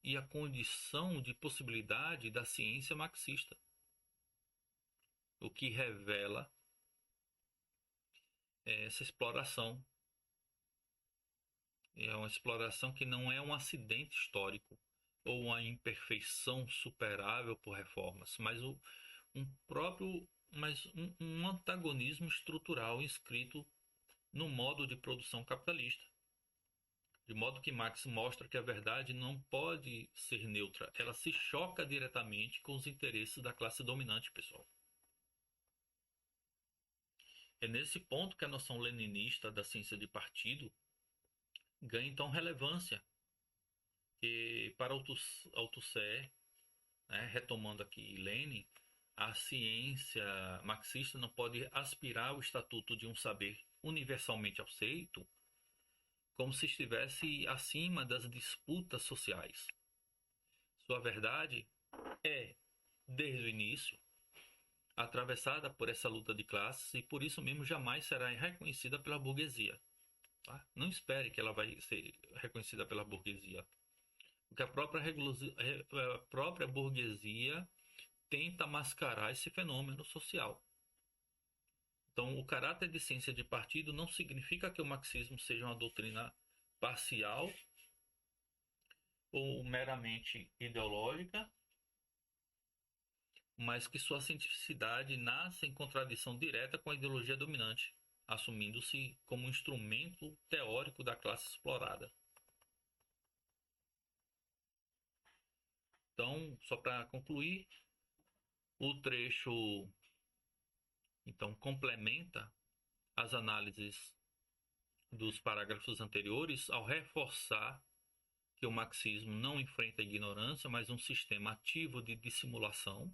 e a condição de possibilidade da ciência marxista, o que revela essa exploração. É uma exploração que não é um acidente histórico ou uma imperfeição superável por reformas, mas um antagonismo estrutural inscrito no modo de produção capitalista. De modo que Marx mostra que a verdade não pode ser neutra, ela se choca diretamente com os interesses da classe dominante, pessoal. É nesse ponto que a noção leninista da ciência de partido ganha então relevância, que para Althusser, né, retomando aqui Lenin, a ciência marxista não pode aspirar ao estatuto de um saber universalmente aceito como se estivesse acima das disputas sociais. Sua verdade é, desde o início, atravessada por essa luta de classes e por isso mesmo jamais será reconhecida pela burguesia. Tá? Não espere que ela vai ser reconhecida pela burguesia, porque a própria burguesia tenta mascarar esse fenômeno social. Então, o caráter de ciência de partido não significa que o marxismo seja uma doutrina parcial ou meramente ideológica, mas que sua cientificidade nasce em contradição direta com a ideologia dominante, assumindo-se como um instrumento teórico da classe explorada. Então, só para concluir, o trecho então complementa as análises dos parágrafos anteriores ao reforçar que o marxismo não enfrenta a ignorância, mas um sistema ativo de dissimulação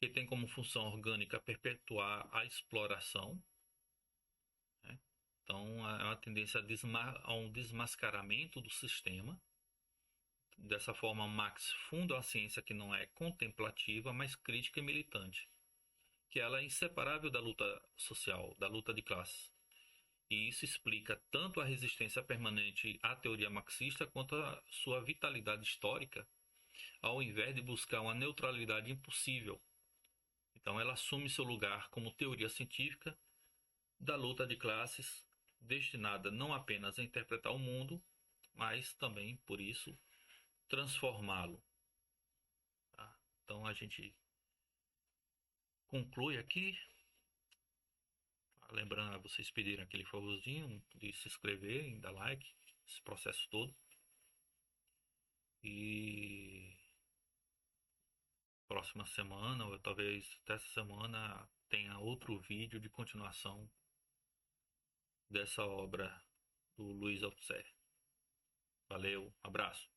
que tem como função orgânica perpetuar a exploração, né? Então, é uma tendência a um desmascaramento do sistema. Dessa forma, Marx funda a ciência que não é contemplativa, mas crítica e militante, que ela é inseparável da luta social, da luta de classes. E isso explica tanto a resistência permanente à teoria marxista quanto a sua vitalidade histórica, ao invés de buscar uma neutralidade impossível. Então, ela assume seu lugar como teoria científica da luta de classes, destinada não apenas a interpretar o mundo, mas também, por isso, transformá-lo. Tá? Então, a gente conclui aqui. Lembrando, vocês pediram aquele favorzinho de se inscrever e dar like, esse processo todo. E próxima semana, ou talvez até essa semana, tenha outro vídeo de continuação dessa obra do Luiz Althusser. Valeu, abraço.